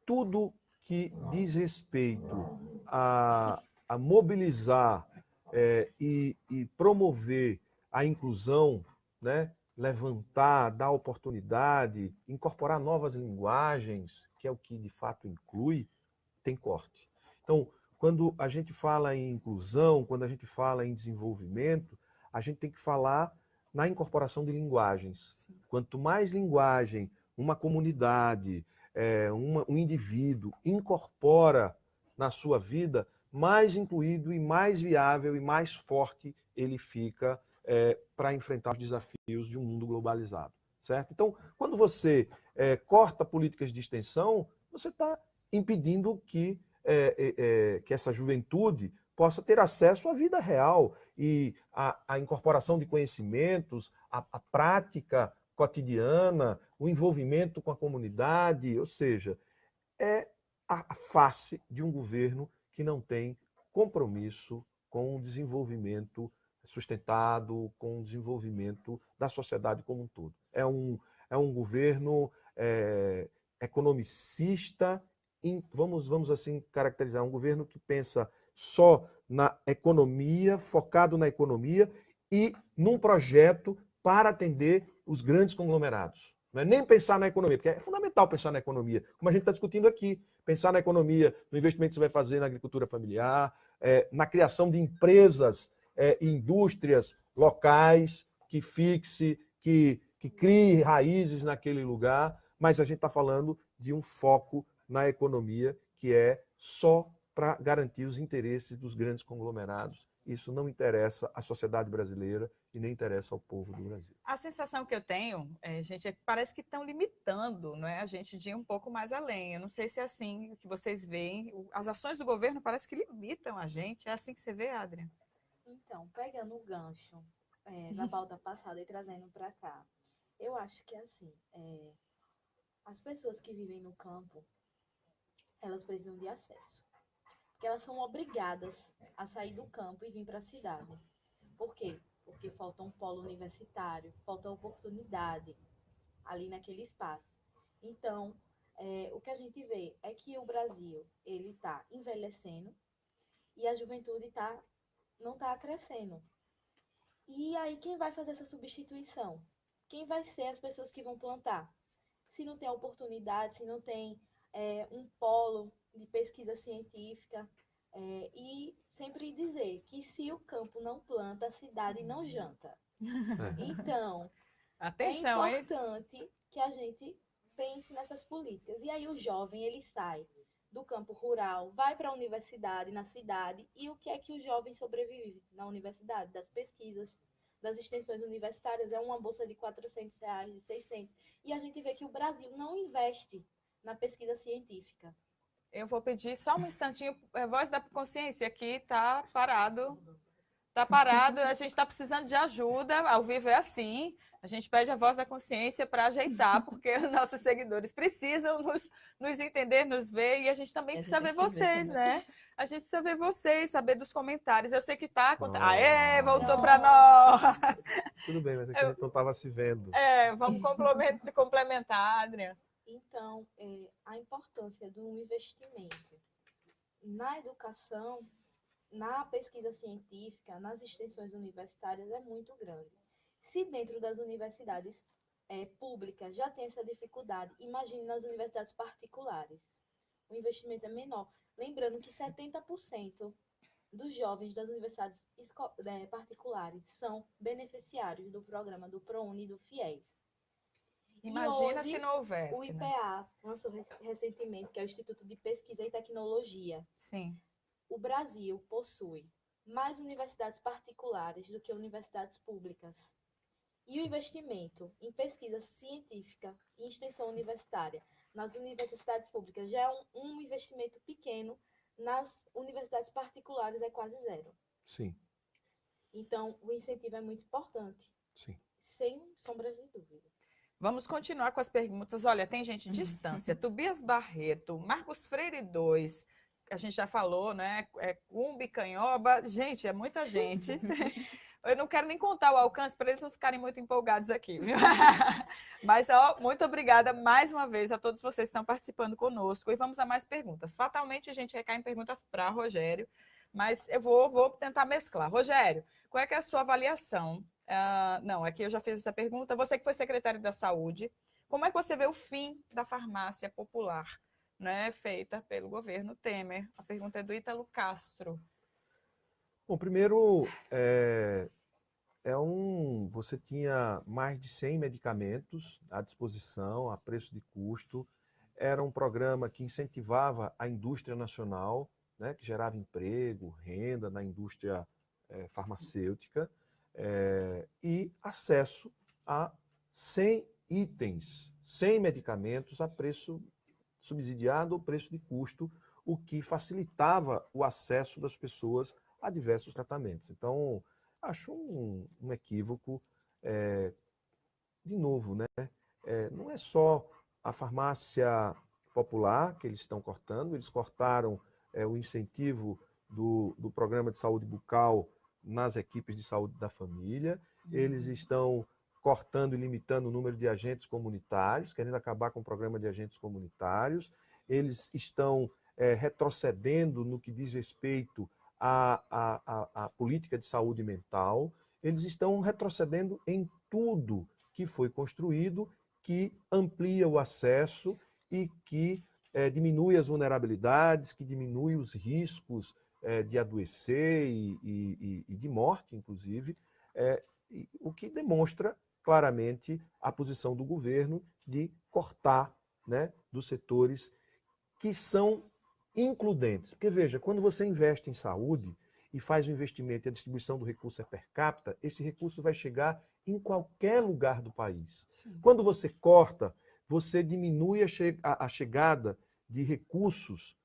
S2: tudo que diz respeito a mobilizar e promover a inclusão, né? Levantar, dar oportunidade, incorporar novas linguagens, que é o que de fato inclui, tem corte. Então, quando a gente fala em inclusão, quando a gente fala em desenvolvimento, a gente tem que falar na incorporação de linguagens. Quanto mais linguagem uma comunidade, um indivíduo incorpora na sua vida, mais incluído e mais viável e mais forte ele fica para enfrentar os desafios de um mundo globalizado, certo? Então, quando você corta políticas de extensão, você está impedindo que essa juventude possa ter acesso à vida real e à incorporação de conhecimentos, a prática cotidiana, o envolvimento com a comunidade, ou seja, é a face de um governo que não tem compromisso com o desenvolvimento sustentado, com o desenvolvimento da sociedade como um todo. É um governo economicista, vamos assim caracterizar, um governo que pensa só na economia, focado na economia e num projeto para atender os grandes conglomerados. Não é nem pensar na economia, porque é fundamental pensar na economia, como a gente está discutindo aqui. Pensar na economia, no investimento que você vai fazer na agricultura familiar, na criação de empresas e indústrias locais que fixe, que crie raízes naquele lugar, mas a gente está falando de um foco na economia que é só para garantir os interesses dos grandes conglomerados. Isso não interessa à sociedade brasileira e nem interessa ao povo do Brasil.
S1: A sensação que eu tenho, gente, é que parece que estão limitando, não é, a gente de ir um pouco mais além. Eu não sei se é assim que vocês veem. As ações do governo parece que limitam a gente. É assim que você vê, Adriana?
S4: Então, pegando o gancho da pauta passada e trazendo para cá, eu acho que assim, as pessoas que vivem no campo, elas precisam de acesso. Porque elas são obrigadas a sair do campo e vir para a cidade. Por quê? porque falta um polo universitário, falta oportunidade ali naquele espaço. Então, o que a gente vê é que o Brasil ele está envelhecendo e a juventude não está crescendo. E aí, quem vai fazer essa substituição? Quem vai ser as pessoas que vão plantar? Se não tem oportunidade, se não tem um polo de pesquisa científica, e sempre dizer que se o campo não planta, a cidade não janta. Então,
S1: Atenção,
S4: é importante que a gente pense nessas políticas. E aí o jovem, ele sai do campo rural, vai para a universidade, na cidade, e o que é que o jovem sobrevive na universidade? Das pesquisas, das extensões universitárias, é uma bolsa de R$ 400, de 600. E a gente vê que o Brasil não investe na pesquisa científica.
S1: Eu vou pedir só um instantinho, Voz da Consciência aqui está parado. Está parado, a gente está precisando de ajuda, ao vivo é assim. A gente pede a Voz da Consciência para ajeitar, porque os nossos seguidores precisam nos entender, nos ver, e a gente também precisa ver vocês, né? A gente precisa ver vocês, saber dos comentários. Eu sei que está acontecendo. Aê, voltou para nós!
S2: Tudo bem, mas é que a gente não estava se vendo.
S1: Vamos complementar, Adriana.
S4: Então, a importância do investimento na educação, na pesquisa científica, nas extensões universitárias é muito grande. Se dentro das universidades públicas já tem essa dificuldade, imagine nas universidades particulares. O investimento é menor. Lembrando que 70% dos jovens das universidades particulares são beneficiários do programa do ProUni e do FIES.
S1: Imagina
S4: hoje,
S1: se não houvesse.
S4: O IPA lançou recentemente, que é o Instituto de Pesquisa e Tecnologia.
S1: Sim.
S4: O Brasil possui mais universidades particulares do que universidades públicas. E o investimento em pesquisa científica e extensão universitária nas universidades públicas já é um investimento pequeno, nas universidades particulares é quase zero.
S2: Sim.
S4: Então, o incentivo é muito importante.
S2: Sim.
S4: Sem sombras de dúvida.
S1: Vamos continuar com as perguntas. Olha, tem gente de distância. Tobias Barreto, Marcos Freire 2, a gente já falou, né? Cumbi, Canhoba. Gente, é muita gente. Eu não quero nem contar o alcance para eles não ficarem muito empolgados aqui. Viu? Mas, muito obrigada mais uma vez a todos vocês que estão participando conosco. E vamos a mais perguntas. Fatalmente, a gente recai em perguntas para Rogério, mas eu vou tentar mesclar. Rogério, qual é que é a sua avaliação? Não, aqui eu já fiz essa pergunta. Você que foi secretário da Saúde, como é que você vê o fim da farmácia popular, né, feita pelo governo Temer? A pergunta é do Ítalo Castro.
S2: Bom, primeiro, você tinha mais de 100 medicamentos à disposição, a preço de custo. Era um programa que incentivava a indústria nacional, né, que gerava emprego, renda na indústria farmacêutica, e acesso a 100 itens, 100 medicamentos a preço subsidiado ou preço de custo, o que facilitava o acesso das pessoas a diversos tratamentos. Então, acho um equívoco, de novo, né? Não é só a farmácia popular que eles estão cortando, eles cortaram o incentivo do programa de saúde bucal nas equipes de saúde da família, eles estão cortando e limitando o número de agentes comunitários, querendo acabar com o programa de agentes comunitários, eles estão retrocedendo no que diz respeito à política de saúde mental, eles estão retrocedendo em tudo que foi construído, que amplia o acesso e que diminui as vulnerabilidades, que diminui os riscos de adoecer e de morte, inclusive, o que demonstra claramente a posição do governo de cortar, né, dos setores que são includentes. Porque, veja, quando você investe em saúde e faz o investimento e a distribuição do recurso é per capita, esse recurso vai chegar em qualquer lugar do país. Sim. Quando você corta, você diminui a chegada de recursos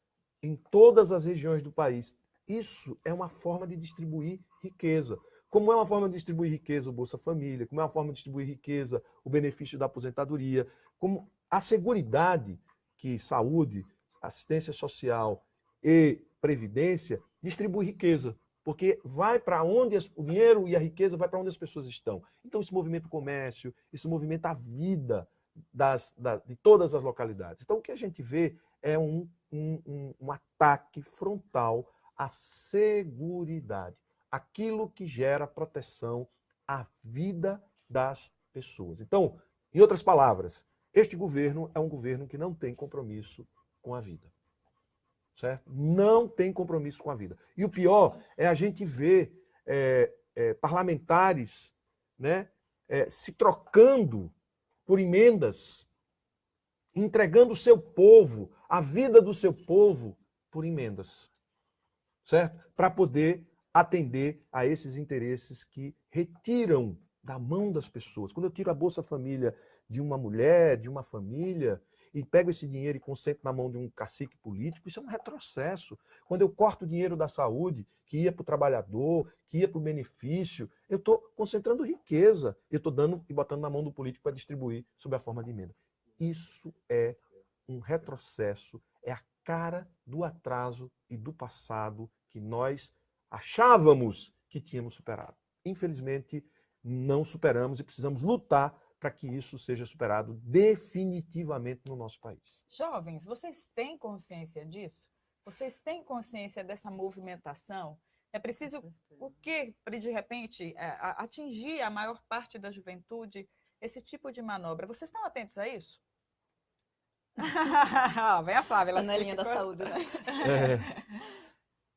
S2: em todas as regiões do país. Isso é uma forma de distribuir riqueza. Como é uma forma de distribuir riqueza o Bolsa Família, como é uma forma de distribuir riqueza o benefício da aposentadoria, como a seguridade que saúde, assistência social e previdência distribui riqueza. Porque vai para onde o dinheiro e a riqueza vai para onde as pessoas estão. Então, isso movimenta o comércio, isso movimenta a vida de todas as localidades. Então, o que a gente vê é um ataque frontal à seguridade, aquilo que gera proteção à vida das pessoas. Então, em outras palavras, este governo é um governo que não tem compromisso com a vida. Certo? Não tem compromisso com a vida. E o pior é a gente ver parlamentares, né, se trocando por emendas, entregando o seu povo, a vida do seu povo, por emendas. Certo? Para poder atender a esses interesses que retiram da mão das pessoas. Quando eu tiro a Bolsa Família de uma mulher, de uma família, e pego esse dinheiro e concentro na mão de um cacique político, isso é um retrocesso. Quando eu corto o dinheiro da saúde, que ia para o trabalhador, que ia para o benefício, eu estou concentrando riqueza, eu estou dando e botando na mão do político para distribuir sob a forma de emenda. Isso é um retrocesso, é a cara do atraso e do passado que nós achávamos que tínhamos superado. Infelizmente, não superamos e precisamos lutar para que isso seja superado definitivamente no nosso país.
S1: Jovens, vocês têm consciência disso? Vocês têm consciência dessa movimentação? É preciso o quê para, de repente, atingir a maior parte da juventude esse tipo de manobra? Vocês estão atentos a isso? Vem a Flávia.
S5: Ela na linha da saúde, né?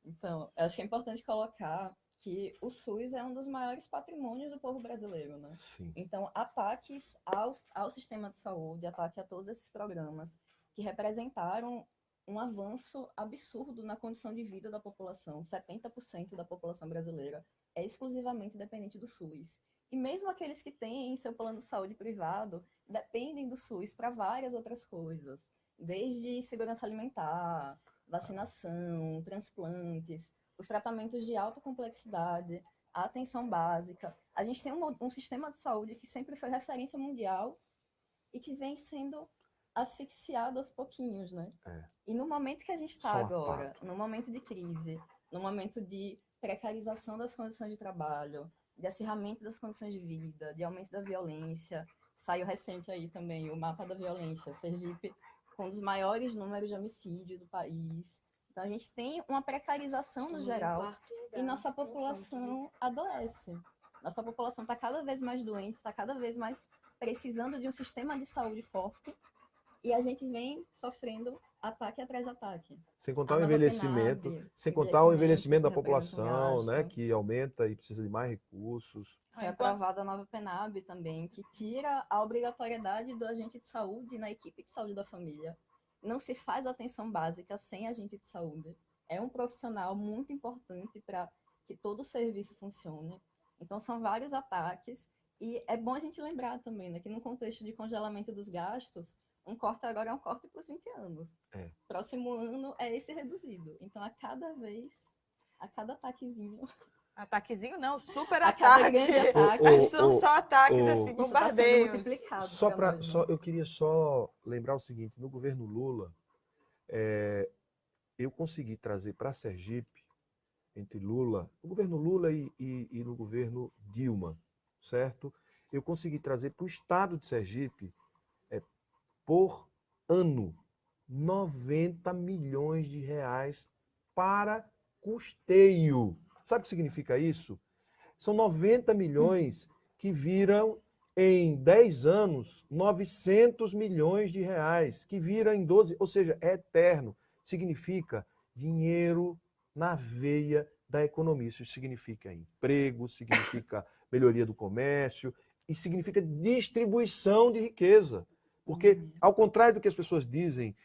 S5: Então, eu acho que é importante colocar que o SUS é um dos maiores patrimônios do povo brasileiro, né?
S2: Sim.
S5: Então, ataques ao sistema de saúde, ataque a todos esses programas que representaram um avanço absurdo na condição de vida da população. 70% da população brasileira é exclusivamente dependente do SUS. E mesmo aqueles que têm seu plano de saúde privado dependem do SUS para várias outras coisas, desde segurança alimentar, vacinação, transplantes, os tratamentos de alta complexidade, a atenção básica. A gente tem um sistema de saúde que sempre foi referência mundial e que vem sendo asfixiado aos pouquinhos, né? E no momento que a gente está agora, no momento de crise, no momento de precarização das condições de trabalho, de acirramento das condições de vida, de aumento da violência, saiu recente aí também o mapa da violência, Sergipe com um dos maiores números de homicídio do país. Então, a gente tem uma precarização no geral e nossa população adoece. Nossa população está cada vez mais doente, está cada vez mais precisando de um sistema de saúde forte e a gente vem sofrendo ataque atrás de ataque.
S2: Sem contar o envelhecimento, sem contar o envelhecimento da população, né, que aumenta e precisa de mais recursos.
S5: Foi aprovada a nova PENAB também, que tira a obrigatoriedade do agente de saúde na equipe de saúde da família. Não se faz atenção básica sem agente de saúde. É um profissional muito importante para que todo o serviço funcione. Então, são vários ataques. E é bom a gente lembrar também, né, que no contexto de congelamento dos gastos, um corte agora é um corte para os 20 anos. Próximo ano é esse reduzido. Então, a cada ataquezinho...
S1: Ataquezinho não, super
S5: ataque.
S1: São só ataques assim, bombardeios.
S5: Multiplicado.
S2: Eu queria só lembrar o seguinte, no governo Lula, eu consegui trazer para Sergipe, entre Lula, no governo Lula e no governo Dilma, certo? Eu consegui trazer para o estado de Sergipe, por ano, 90 milhões de reais para custeio. Sabe o que significa isso? São 90 milhões que viram em 10 anos 900 milhões de reais, que viram em 12, ou seja, é eterno. Significa dinheiro na veia da economia. Isso significa emprego, significa melhoria do comércio e significa distribuição de riqueza. Porque, ao contrário do que as pessoas dizem,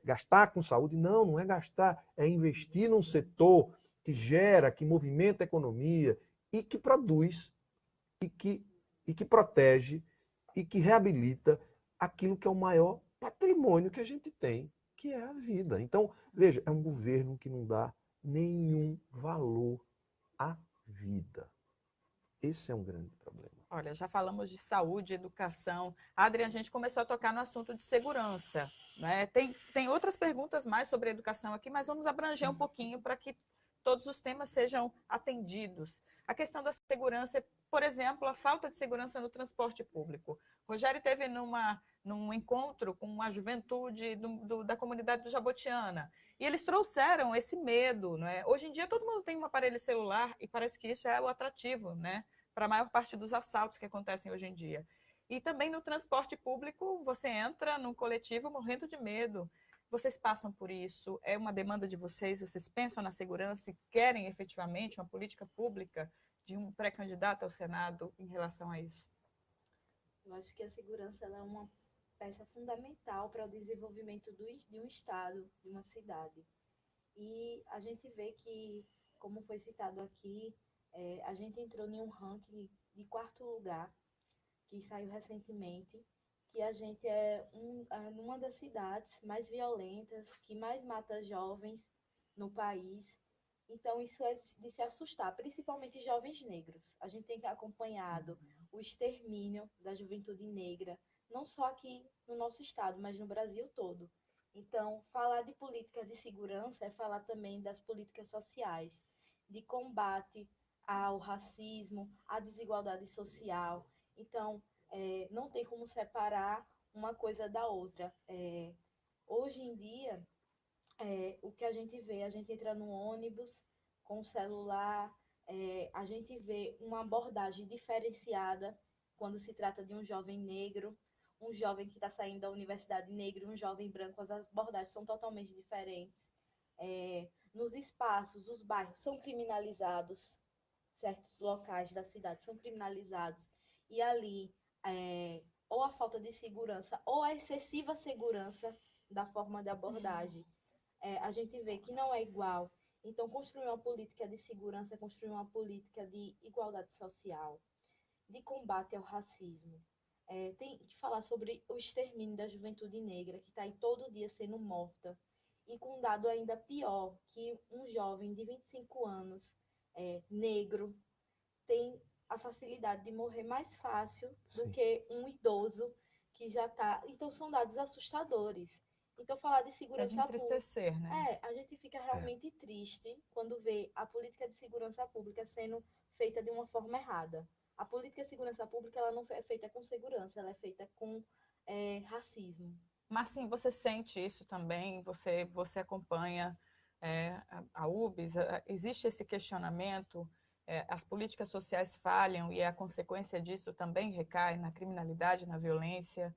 S2: gastar com saúde, não é gastar, é investir num setor que gera, que movimenta a economia e que produz, e que protege, e que reabilita aquilo que é o maior patrimônio que a gente tem, que é a vida. Então, veja, é um governo que não dá nenhum valor à vida. Esse é um grande problema.
S1: Olha, já falamos de saúde, educação. Adri, a gente começou a tocar no assunto de segurança, né? Tem outras perguntas mais sobre a educação aqui, mas vamos abranger um pouquinho para que todos os temas sejam atendidos. A questão da segurança, por exemplo, a falta de segurança no transporte público. Rogério teve num encontro com a juventude da comunidade do Jabotiana, e eles trouxeram esse medo, né? Hoje em dia todo mundo tem um aparelho celular e parece que isso é o atrativo, né? Para a maior parte dos assaltos que acontecem hoje em dia. E também no transporte público, você entra num coletivo morrendo de medo. Vocês passam por isso? É uma demanda de vocês? Vocês pensam na segurança e querem efetivamente uma política pública de um pré-candidato ao Senado em relação a isso?
S4: Eu acho que a segurança ela é uma peça fundamental para o desenvolvimento de um estado, de uma cidade. E a gente vê que, como foi citado aqui, a gente entrou em um ranking de 4º lugar, que saiu recentemente, que a gente é uma das cidades mais violentas, que mais mata jovens no país. Então, isso é de se assustar, principalmente jovens negros. A gente tem acompanhado o extermínio da juventude negra, não só aqui no nosso estado, mas no Brasil todo. Então, falar de política de segurança é falar também das políticas sociais, de combate ao racismo, à desigualdade social. Então, não tem como separar uma coisa da outra. Hoje em dia, o que a gente vê, a gente entra no ônibus com o celular, a gente vê uma abordagem diferenciada quando se trata de um jovem negro, um jovem que está saindo da universidade negro, um jovem branco, as abordagens são totalmente diferentes. Nos espaços, os bairros são criminalizados, certos locais da cidade são criminalizados, e ali ou a falta de segurança ou a excessiva segurança da forma de abordagem, a gente vê que não é igual. Então, construir uma política de segurança, construir uma política de igualdade social, de combate ao racismo. Tem que falar sobre o extermínio da juventude negra, que está aí todo dia sendo morta. E com um dado ainda pior, que um jovem de 25 anos, negro, tem a facilidade de morrer mais fácil do que um idoso que já está... Então, são dados assustadores. Então, falar de segurança
S1: pública... É de entristecer, né?
S4: a gente fica realmente triste quando vê a política de segurança pública sendo feita de uma forma errada. A política de segurança pública ela não é feita com segurança, ela é feita com racismo.
S1: Mas, sim, você sente isso também? Você acompanha a UBS? Existe esse questionamento? As políticas sociais falham e a consequência disso também recai na criminalidade, na violência?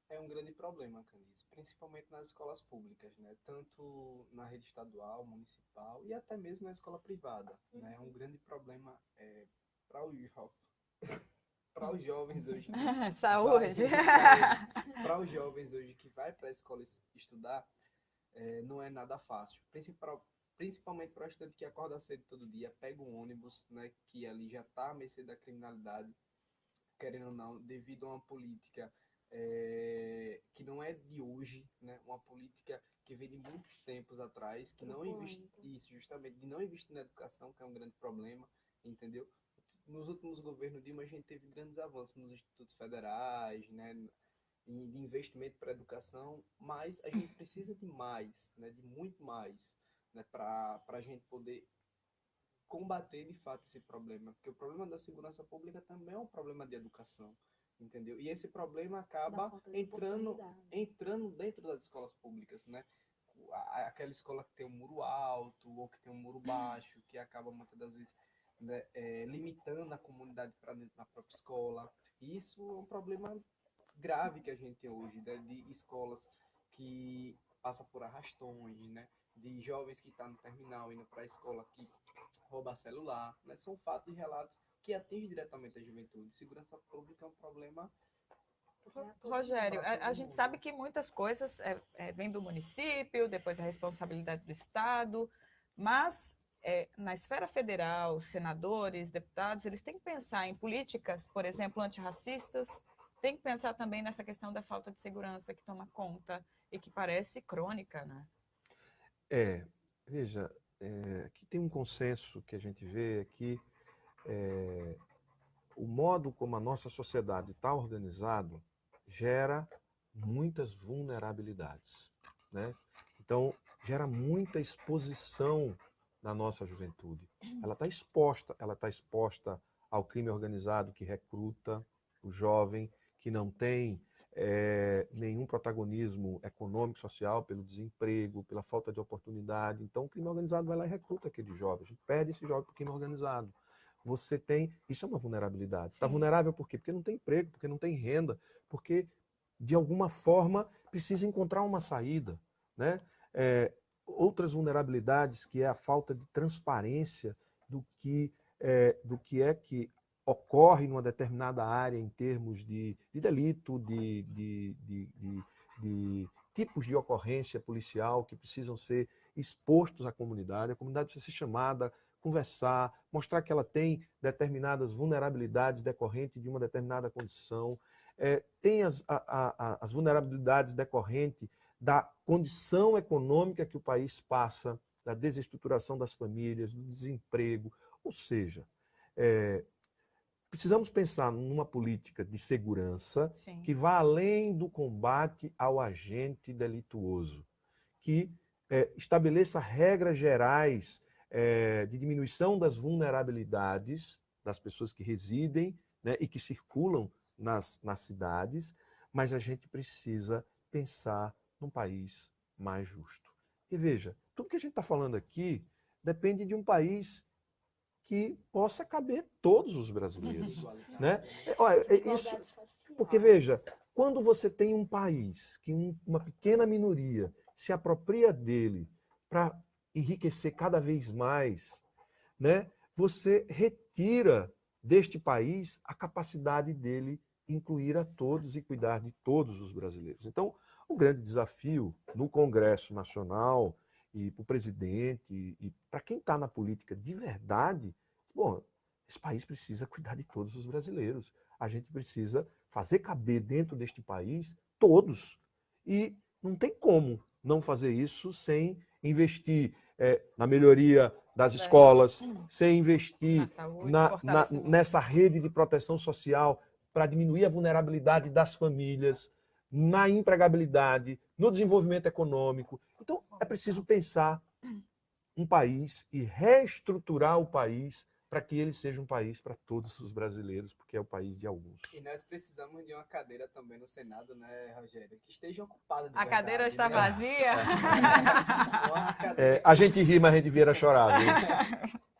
S3: É um grande problema, Candice, principalmente nas escolas públicas, né? Tanto na rede estadual, municipal e até mesmo na escola privada. Né? É um grande problema para os jovens hoje.
S1: Saúde!
S3: Para os jovens hoje que vai para a escola estudar, não é nada fácil. Principalmente para o estudante que acorda cedo todo dia, pega um ônibus, né, que ali já está à mercê da criminalidade, querendo ou não, devido a uma política que não é de hoje, né, uma política que vem de muitos tempos atrás, que não investe isso, justamente, de não investir na educação, que é um grande problema, entendeu? Nos últimos governos Dilma, a gente teve grandes avanços nos institutos federais, né, de investimento para a educação, mas a gente precisa de mais, né, de muito mais, né, para a gente poder combater de fato esse problema, porque o problema da segurança pública também é um problema de educação, entendeu? E esse problema acaba entrando dentro das escolas públicas, né? Aquela escola que tem um muro alto ou que tem um muro baixo, que acaba muitas das vezes, né, limitando a comunidade para dentro da própria escola. E isso é um problema grave que a gente tem hoje, né? De escolas que passam por arrastões, né? De jovens que estão no terminal indo para a escola que rouba celular, né? São fatos e relatos que atingem diretamente a juventude. Segurança pública é um problema...
S1: Rogério, a gente sabe que muitas coisas vêm do município, depois a responsabilidade do Estado, mas na esfera federal, senadores, deputados, eles têm que pensar em políticas, por exemplo, antirracistas, tem que pensar também nessa questão da falta de segurança que toma conta e que parece crônica, né?
S2: Veja, aqui tem um consenso que a gente vê que o modo como a nossa sociedade está organizado gera muitas vulnerabilidades, né? Então, gera muita exposição na nossa juventude. Ela está exposta ao crime organizado que recruta o jovem, que não tem nenhum protagonismo econômico, social, pelo desemprego, pela falta de oportunidade. Então, o crime organizado vai lá e recruta aquele jovem. A gente perde esse jovem para o crime organizado. Você tem... Isso é uma vulnerabilidade. Está vulnerável por quê? Porque não tem emprego, porque não tem renda, porque, de alguma forma, precisa encontrar uma saída, né? Outras vulnerabilidades, que é a falta de transparência do que é que ocorre numa determinada área em termos de delito, de tipos de ocorrência policial que precisam ser expostos à comunidade. A comunidade precisa ser chamada, conversar, mostrar que ela tem determinadas vulnerabilidades decorrentes de uma determinada condição. Tem as vulnerabilidades decorrentes da condição econômica que o país passa, da desestruturação das famílias, do desemprego. Ou seja, precisamos pensar numa política de segurança
S1: Sim.
S2: que vá além do combate ao agente delituoso, que estabeleça regras gerais de diminuição das vulnerabilidades das pessoas que residem, né, e que circulam nas cidades, mas a gente precisa pensar num país mais justo. E veja, tudo que a gente está falando aqui depende de um país que possa caber todos os brasileiros, né? Olha, isso, porque veja, quando você tem um país que uma pequena minoria se apropria dele para enriquecer cada vez mais, né? Você retira deste país a capacidade dele incluir a todos e cuidar de todos os brasileiros. Então, o grande desafio no Congresso Nacional e para o presidente e para quem está na política de verdade, bom, esse país precisa cuidar de todos os brasileiros. A gente precisa fazer caber dentro deste país todos. E não tem como não fazer isso sem investir na melhoria das escolas, sem investir
S1: Na saúde,
S2: nessa rede de proteção social para diminuir a vulnerabilidade das famílias, na empregabilidade, no desenvolvimento econômico. Então, é preciso pensar um país e reestruturar o país para que ele seja um país para todos os brasileiros, porque é o país de alguns.
S3: E nós precisamos de uma cadeira também no Senado, né, Rogério? Que esteja ocupada de
S1: A
S3: verdade,
S1: cadeira está
S3: né?
S1: vazia?
S3: Uma cadeira
S2: A gente ri, mas a gente vira chorar. Viu?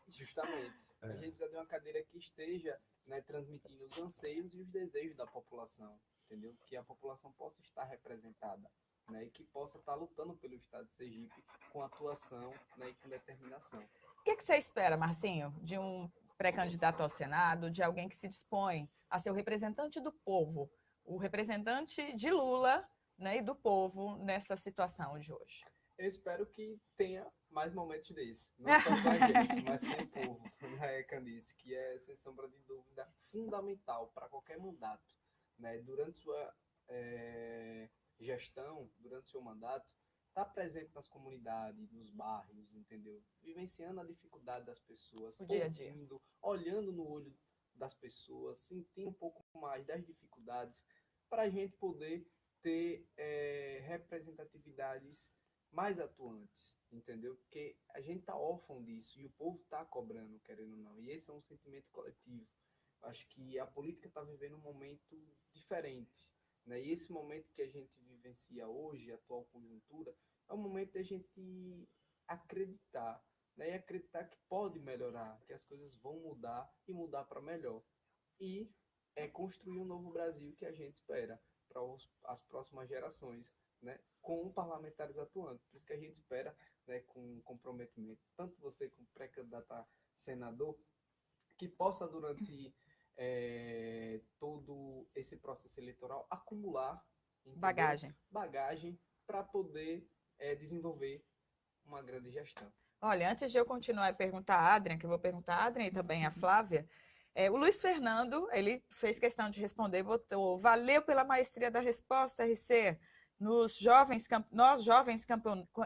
S3: Justamente. A gente precisa de uma cadeira que esteja, né, transmitindo os anseios e os desejos da população, entendeu? Que a população possa estar representada, né, e que possa estar lutando pelo Estado de Sergipe com atuação, né, e com determinação.
S1: O que você espera, Marcinho, de um pré-candidato ao Senado, de alguém que se dispõe a ser o representante do povo, o representante de Lula, né, e do povo nessa situação de hoje?
S3: Eu espero que tenha mais momentos desses, não só com a gente, mas com o povo, né, Candice, que é, sem sombra de dúvida, fundamental para qualquer mandato, né? Durante sua gestão, durante seu mandato, estar presente nas comunidades, nos bairros, entendeu? Vivenciando a dificuldade das pessoas,
S1: o dia a dia,
S3: ouvindo, olhando no olho das pessoas, sentindo um pouco mais das dificuldades, para a gente poder ter representatividades mais atuantes, entendeu? Porque a gente está órfão disso e o povo está cobrando, querendo ou não. E esse é um sentimento coletivo. Acho que a política está vivendo um momento diferente, né? E esse momento que a gente vivencia hoje, a atual conjuntura, é um momento de a gente acreditar, né? E acreditar que pode melhorar, que as coisas vão mudar e mudar para melhor. E construir um novo Brasil que a gente espera para as próximas gerações, né, com parlamentares atuantes. Por isso que a gente espera, né, com comprometimento, tanto você como pré-candidato a senador, que possa, durante todo esse processo eleitoral, acumular, entendeu? Bagagem para poder desenvolver uma grande gestão.
S1: Olha, antes de eu continuar a perguntar a Adrian, que eu vou perguntar a Adrian e também a Flávia, o Luiz Fernando, ele fez questão de responder, botou: valeu pela maestria da resposta, RC. Nós, jovens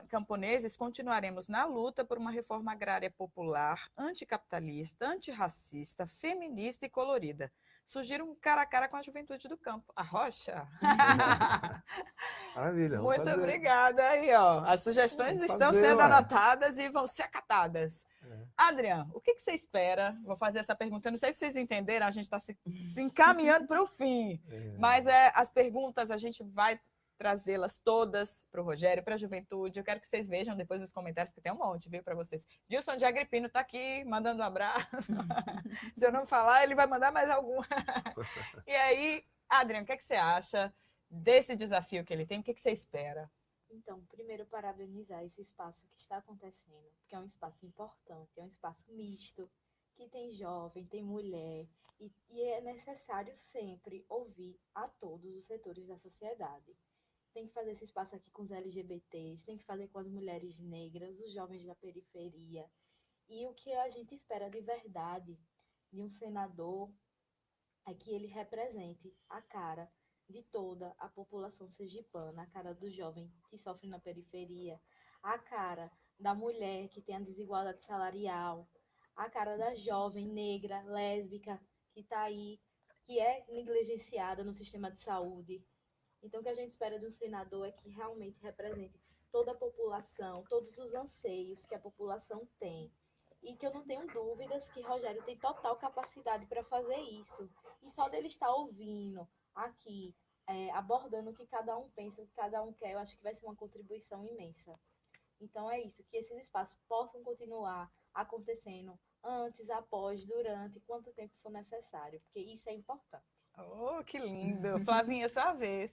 S1: camponeses, continuaremos na luta por uma reforma agrária popular, anticapitalista, antirracista, feminista e colorida. Surgir um cara a cara com a juventude do campo. A Rocha?
S2: Maravilha.
S1: Muito obrigada. Aí, ó, as sugestões estão sendo anotadas e vão ser acatadas. Adriano, o que você espera? Vou fazer essa pergunta. Eu não sei se vocês entenderam, a gente está se encaminhando para o fim. Mas as perguntas a gente vai trazê-las todas para o Rogério, para a juventude. Eu quero que vocês vejam depois nos comentários, porque tem um monte, viu, para vocês. Dilson de Agripino está aqui, mandando um abraço. Se eu não falar, ele vai mandar mais algum. E aí, Adriano, o que você acha desse desafio que ele tem? O que você espera?
S4: Então, primeiro, parabenizar esse espaço que está acontecendo, porque é um espaço importante, é um espaço misto, que tem jovem, tem mulher, e é necessário sempre ouvir a todos os setores da sociedade. Tem que fazer esse espaço aqui com os LGBTs, tem que fazer com as mulheres negras, os jovens da periferia. E o que a gente espera de verdade de um senador é que ele represente a cara de toda a população sergipana, a cara do jovem que sofre na periferia, a cara da mulher que tem a desigualdade salarial, a cara da jovem negra, lésbica, que está aí, que é negligenciada no sistema de saúde. Então, o que a gente espera de um senador é que realmente represente toda a população, todos os anseios que a população tem. E que eu não tenho dúvidas que Rogério tem total capacidade para fazer isso. E só dele estar ouvindo aqui, abordando o que cada um pensa, o que cada um quer, eu acho que vai ser uma contribuição imensa. Então é isso, que esses espaços possam continuar acontecendo antes, após, durante, quanto tempo for necessário, porque isso é importante.
S1: Oh, que lindo! Flavinha, sua vez.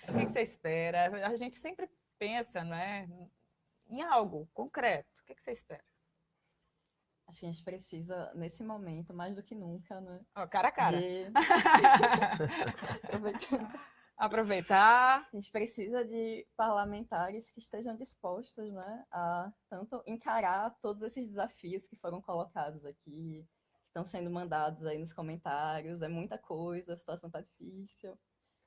S1: O que você espera? A gente sempre pensa, né, em algo concreto. O que você espera?
S5: Acho que a gente precisa, nesse momento, mais do que nunca, né?
S1: Oh, cara a cara. Aproveitar.
S5: A gente precisa de parlamentares que estejam dispostos, né, a tanto encarar todos esses desafios que foram colocados aqui, que estão sendo mandados aí nos comentários. É muita coisa, a situação está difícil.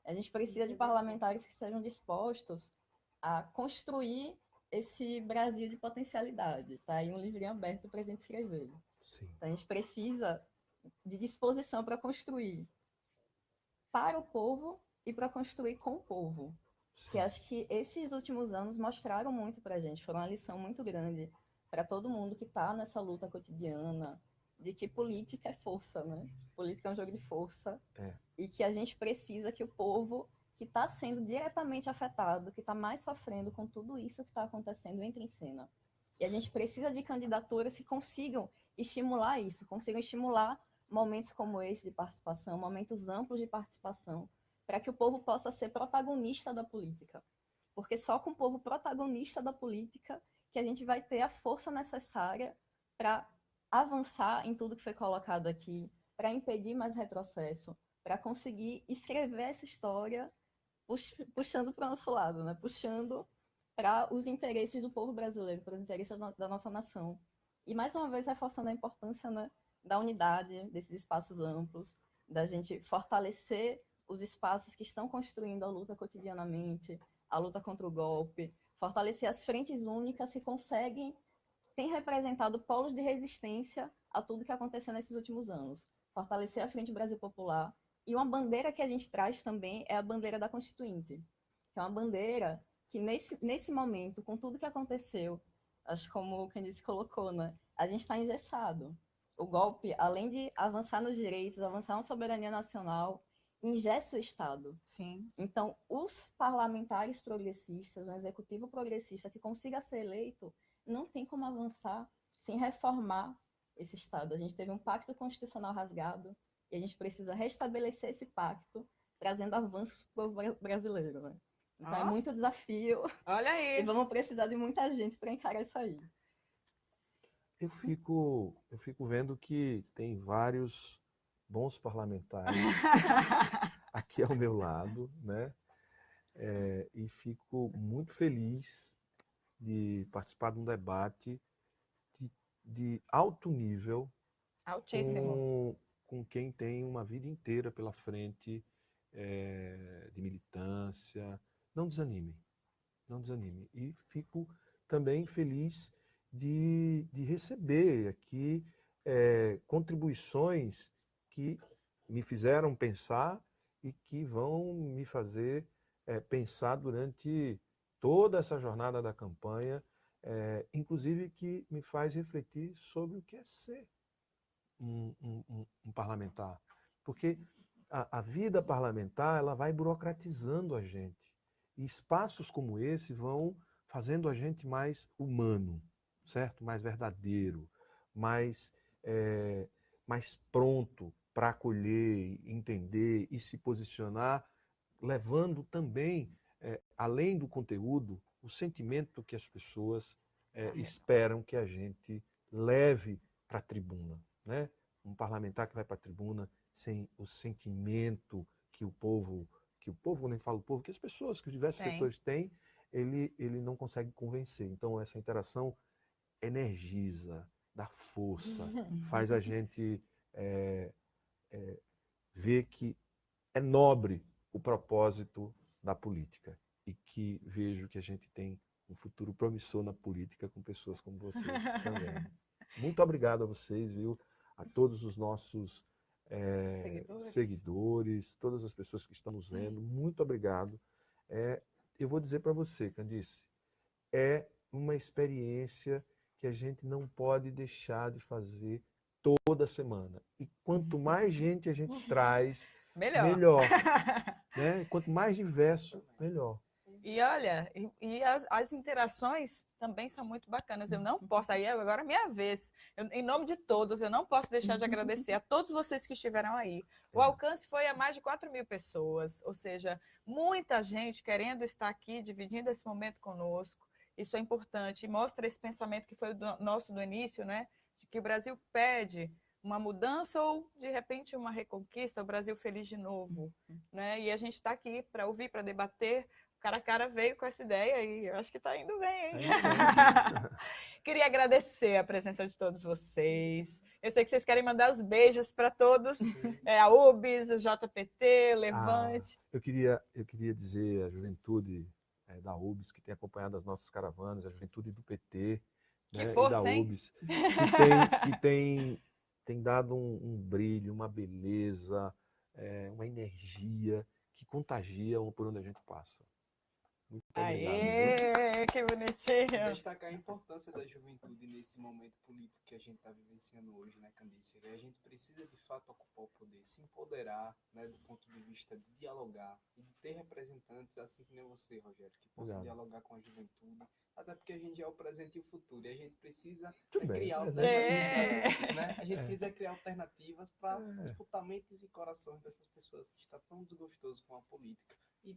S5: A gente precisa de parlamentares que estejam dispostos a construir esse Brasil de potencialidade. Tá aí um livrinho aberto para a gente escrever.
S2: Sim.
S5: Então, a gente precisa de disposição para construir para o povo e para construir com o povo.
S2: Sim.
S5: Que acho que esses últimos anos mostraram muito para a gente, foram uma lição muito grande para todo mundo que está nessa luta cotidiana, de que política é força, né? Política é um jogo de força. E que a gente precisa que o povo que está sendo diretamente afetado, que está mais sofrendo com tudo isso que está acontecendo, entre em cena. E a gente precisa de candidaturas que consigam estimular isso, consigam estimular momentos como esse de participação, momentos amplos de participação, para que o povo possa ser protagonista da política. Porque só com o povo protagonista da política que a gente vai ter a força necessária para avançar em tudo que foi colocado aqui, para impedir mais retrocesso, para conseguir escrever essa história puxando para o nosso lado, né? Puxando para os interesses do povo brasileiro, para os interesses da nossa nação. E, mais uma vez, reforçando a importância, né, da unidade, desses espaços amplos, da gente fortalecer os espaços que estão construindo a luta cotidianamente, a luta contra o golpe, fortalecer as frentes únicas que têm representado polos de resistência a tudo que aconteceu nesses últimos anos. Fortalecer a Frente Brasil Popular. E uma bandeira que a gente traz também é a bandeira da Constituinte, que é uma bandeira que, nesse momento, com tudo que aconteceu, acho que como o Candice colocou, né, a gente está engessado. O golpe, além de avançar nos direitos, avançar na soberania nacional, engessa o Estado.
S1: Sim.
S5: Então, os parlamentares progressistas, um executivo progressista que consiga ser eleito, não tem como avançar sem reformar esse Estado. A gente teve um pacto constitucional rasgado e a gente precisa restabelecer esse pacto, trazendo avanços para o brasileiro, né? Então é muito desafio.
S1: Olha aí.
S5: E vamos precisar de muita gente para encarar isso aí.
S2: Eu fico vendo que tem vários bons parlamentares aqui ao meu lado, né? E fico muito feliz de participar de um debate de alto nível,
S1: altíssimo,
S2: com quem tem uma vida inteira pela frente de militância. Não desanimem, não desanimem. E fico também feliz de receber aqui contribuições que me fizeram pensar e que vão me fazer pensar durante toda essa jornada da campanha inclusive que me faz refletir sobre o que é ser um parlamentar. Porque a vida parlamentar ela vai burocratizando a gente. E espaços como esse vão fazendo a gente mais humano, certo? Mais verdadeiro, mais pronto para acolher, entender e se posicionar, levando também, além do conteúdo, o sentimento que as pessoas esperam que a gente leve para a tribuna, né? Um parlamentar que vai para a tribuna sem o sentimento que o povo, nem falo o povo, que as pessoas, que os diversos setores têm, ele não consegue convencer. Então, essa interação energiza, dá força, faz a gente ver que é nobre o propósito da política e que vejo que a gente tem um futuro promissor na política com pessoas como vocês também. Muito obrigado a vocês, viu? A todos os nossos seguidores, todas as pessoas que estão nos vendo, muito obrigado. Eu vou dizer para você, Candice, é uma experiência que a gente não pode deixar de fazer toda semana. E quanto mais gente a gente traz, melhor. Né? Quanto mais diverso, melhor.
S1: E olha, as interações também são muito bacanas. Eu não posso, aí agora é minha vez. Em nome de todos, eu não posso deixar de agradecer a todos vocês que estiveram aí. O alcance foi a mais de 4.000 pessoas, ou seja, muita gente querendo estar aqui, dividindo esse momento conosco. Isso é importante e mostra esse pensamento que foi nosso do início, né? De que o Brasil pede uma mudança ou, de repente, uma reconquista, o Brasil feliz de novo, né? E a gente está aqui para ouvir, para debater. Cara a cara veio com essa ideia e eu acho que está indo bem, hein? Queria agradecer a presença de todos vocês. Eu sei que vocês querem mandar os beijos para todos. A UBS, o JPT, o Levante.
S2: Eu queria dizer à juventude da UBS, que tem acompanhado as nossas caravanas, a juventude do PT,
S1: que força,
S2: e da
S1: hein?
S2: UBS, que tem dado um brilho, uma beleza, uma energia que contagia por onde a gente passa. Muito obrigado.
S1: Aê, que bonitinho.
S3: Destacar a importância da juventude nesse momento político que a gente está vivenciando hoje, né, Candice? A gente precisa, de fato, ocupar o poder, se empoderar, né, do ponto de vista de dialogar e de ter representantes, assim que nem você, Rogério, que possam dialogar com a juventude, até porque a gente é o presente e o futuro, e a gente precisa criar alternativas, né? A gente precisa criar alternativas para disputar mentes e corações dessas pessoas que estão tão desgostosas com a política e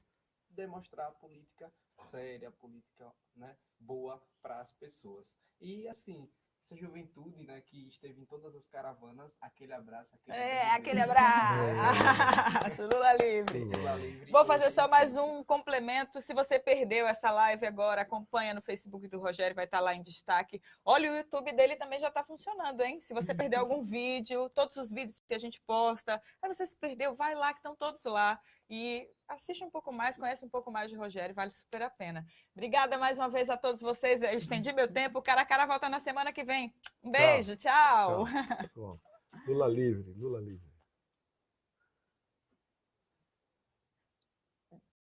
S3: demonstrar a política séria, a política, né, boa para as pessoas. E assim, essa juventude, né, que esteve em todas as caravanas, aquele abraço.
S1: Aquele abraço. Lula livre.
S3: Lula livre.
S1: Vou fazer só mais um complemento. Se você perdeu essa live agora, acompanha no Facebook do Rogério, vai estar lá em destaque. Olha, o YouTube dele também já está funcionando, hein? Se você perdeu algum vídeo, todos os vídeos que a gente posta, aí você se perdeu, vai lá, que estão todos lá. E assiste um pouco mais, conhece um pouco mais de Rogério, vale super a pena. Obrigada mais uma vez a todos vocês. Eu estendi meu tempo. O Cara a Cara volta na semana que vem. Um beijo, tchau.
S2: Lula livre, Lula livre.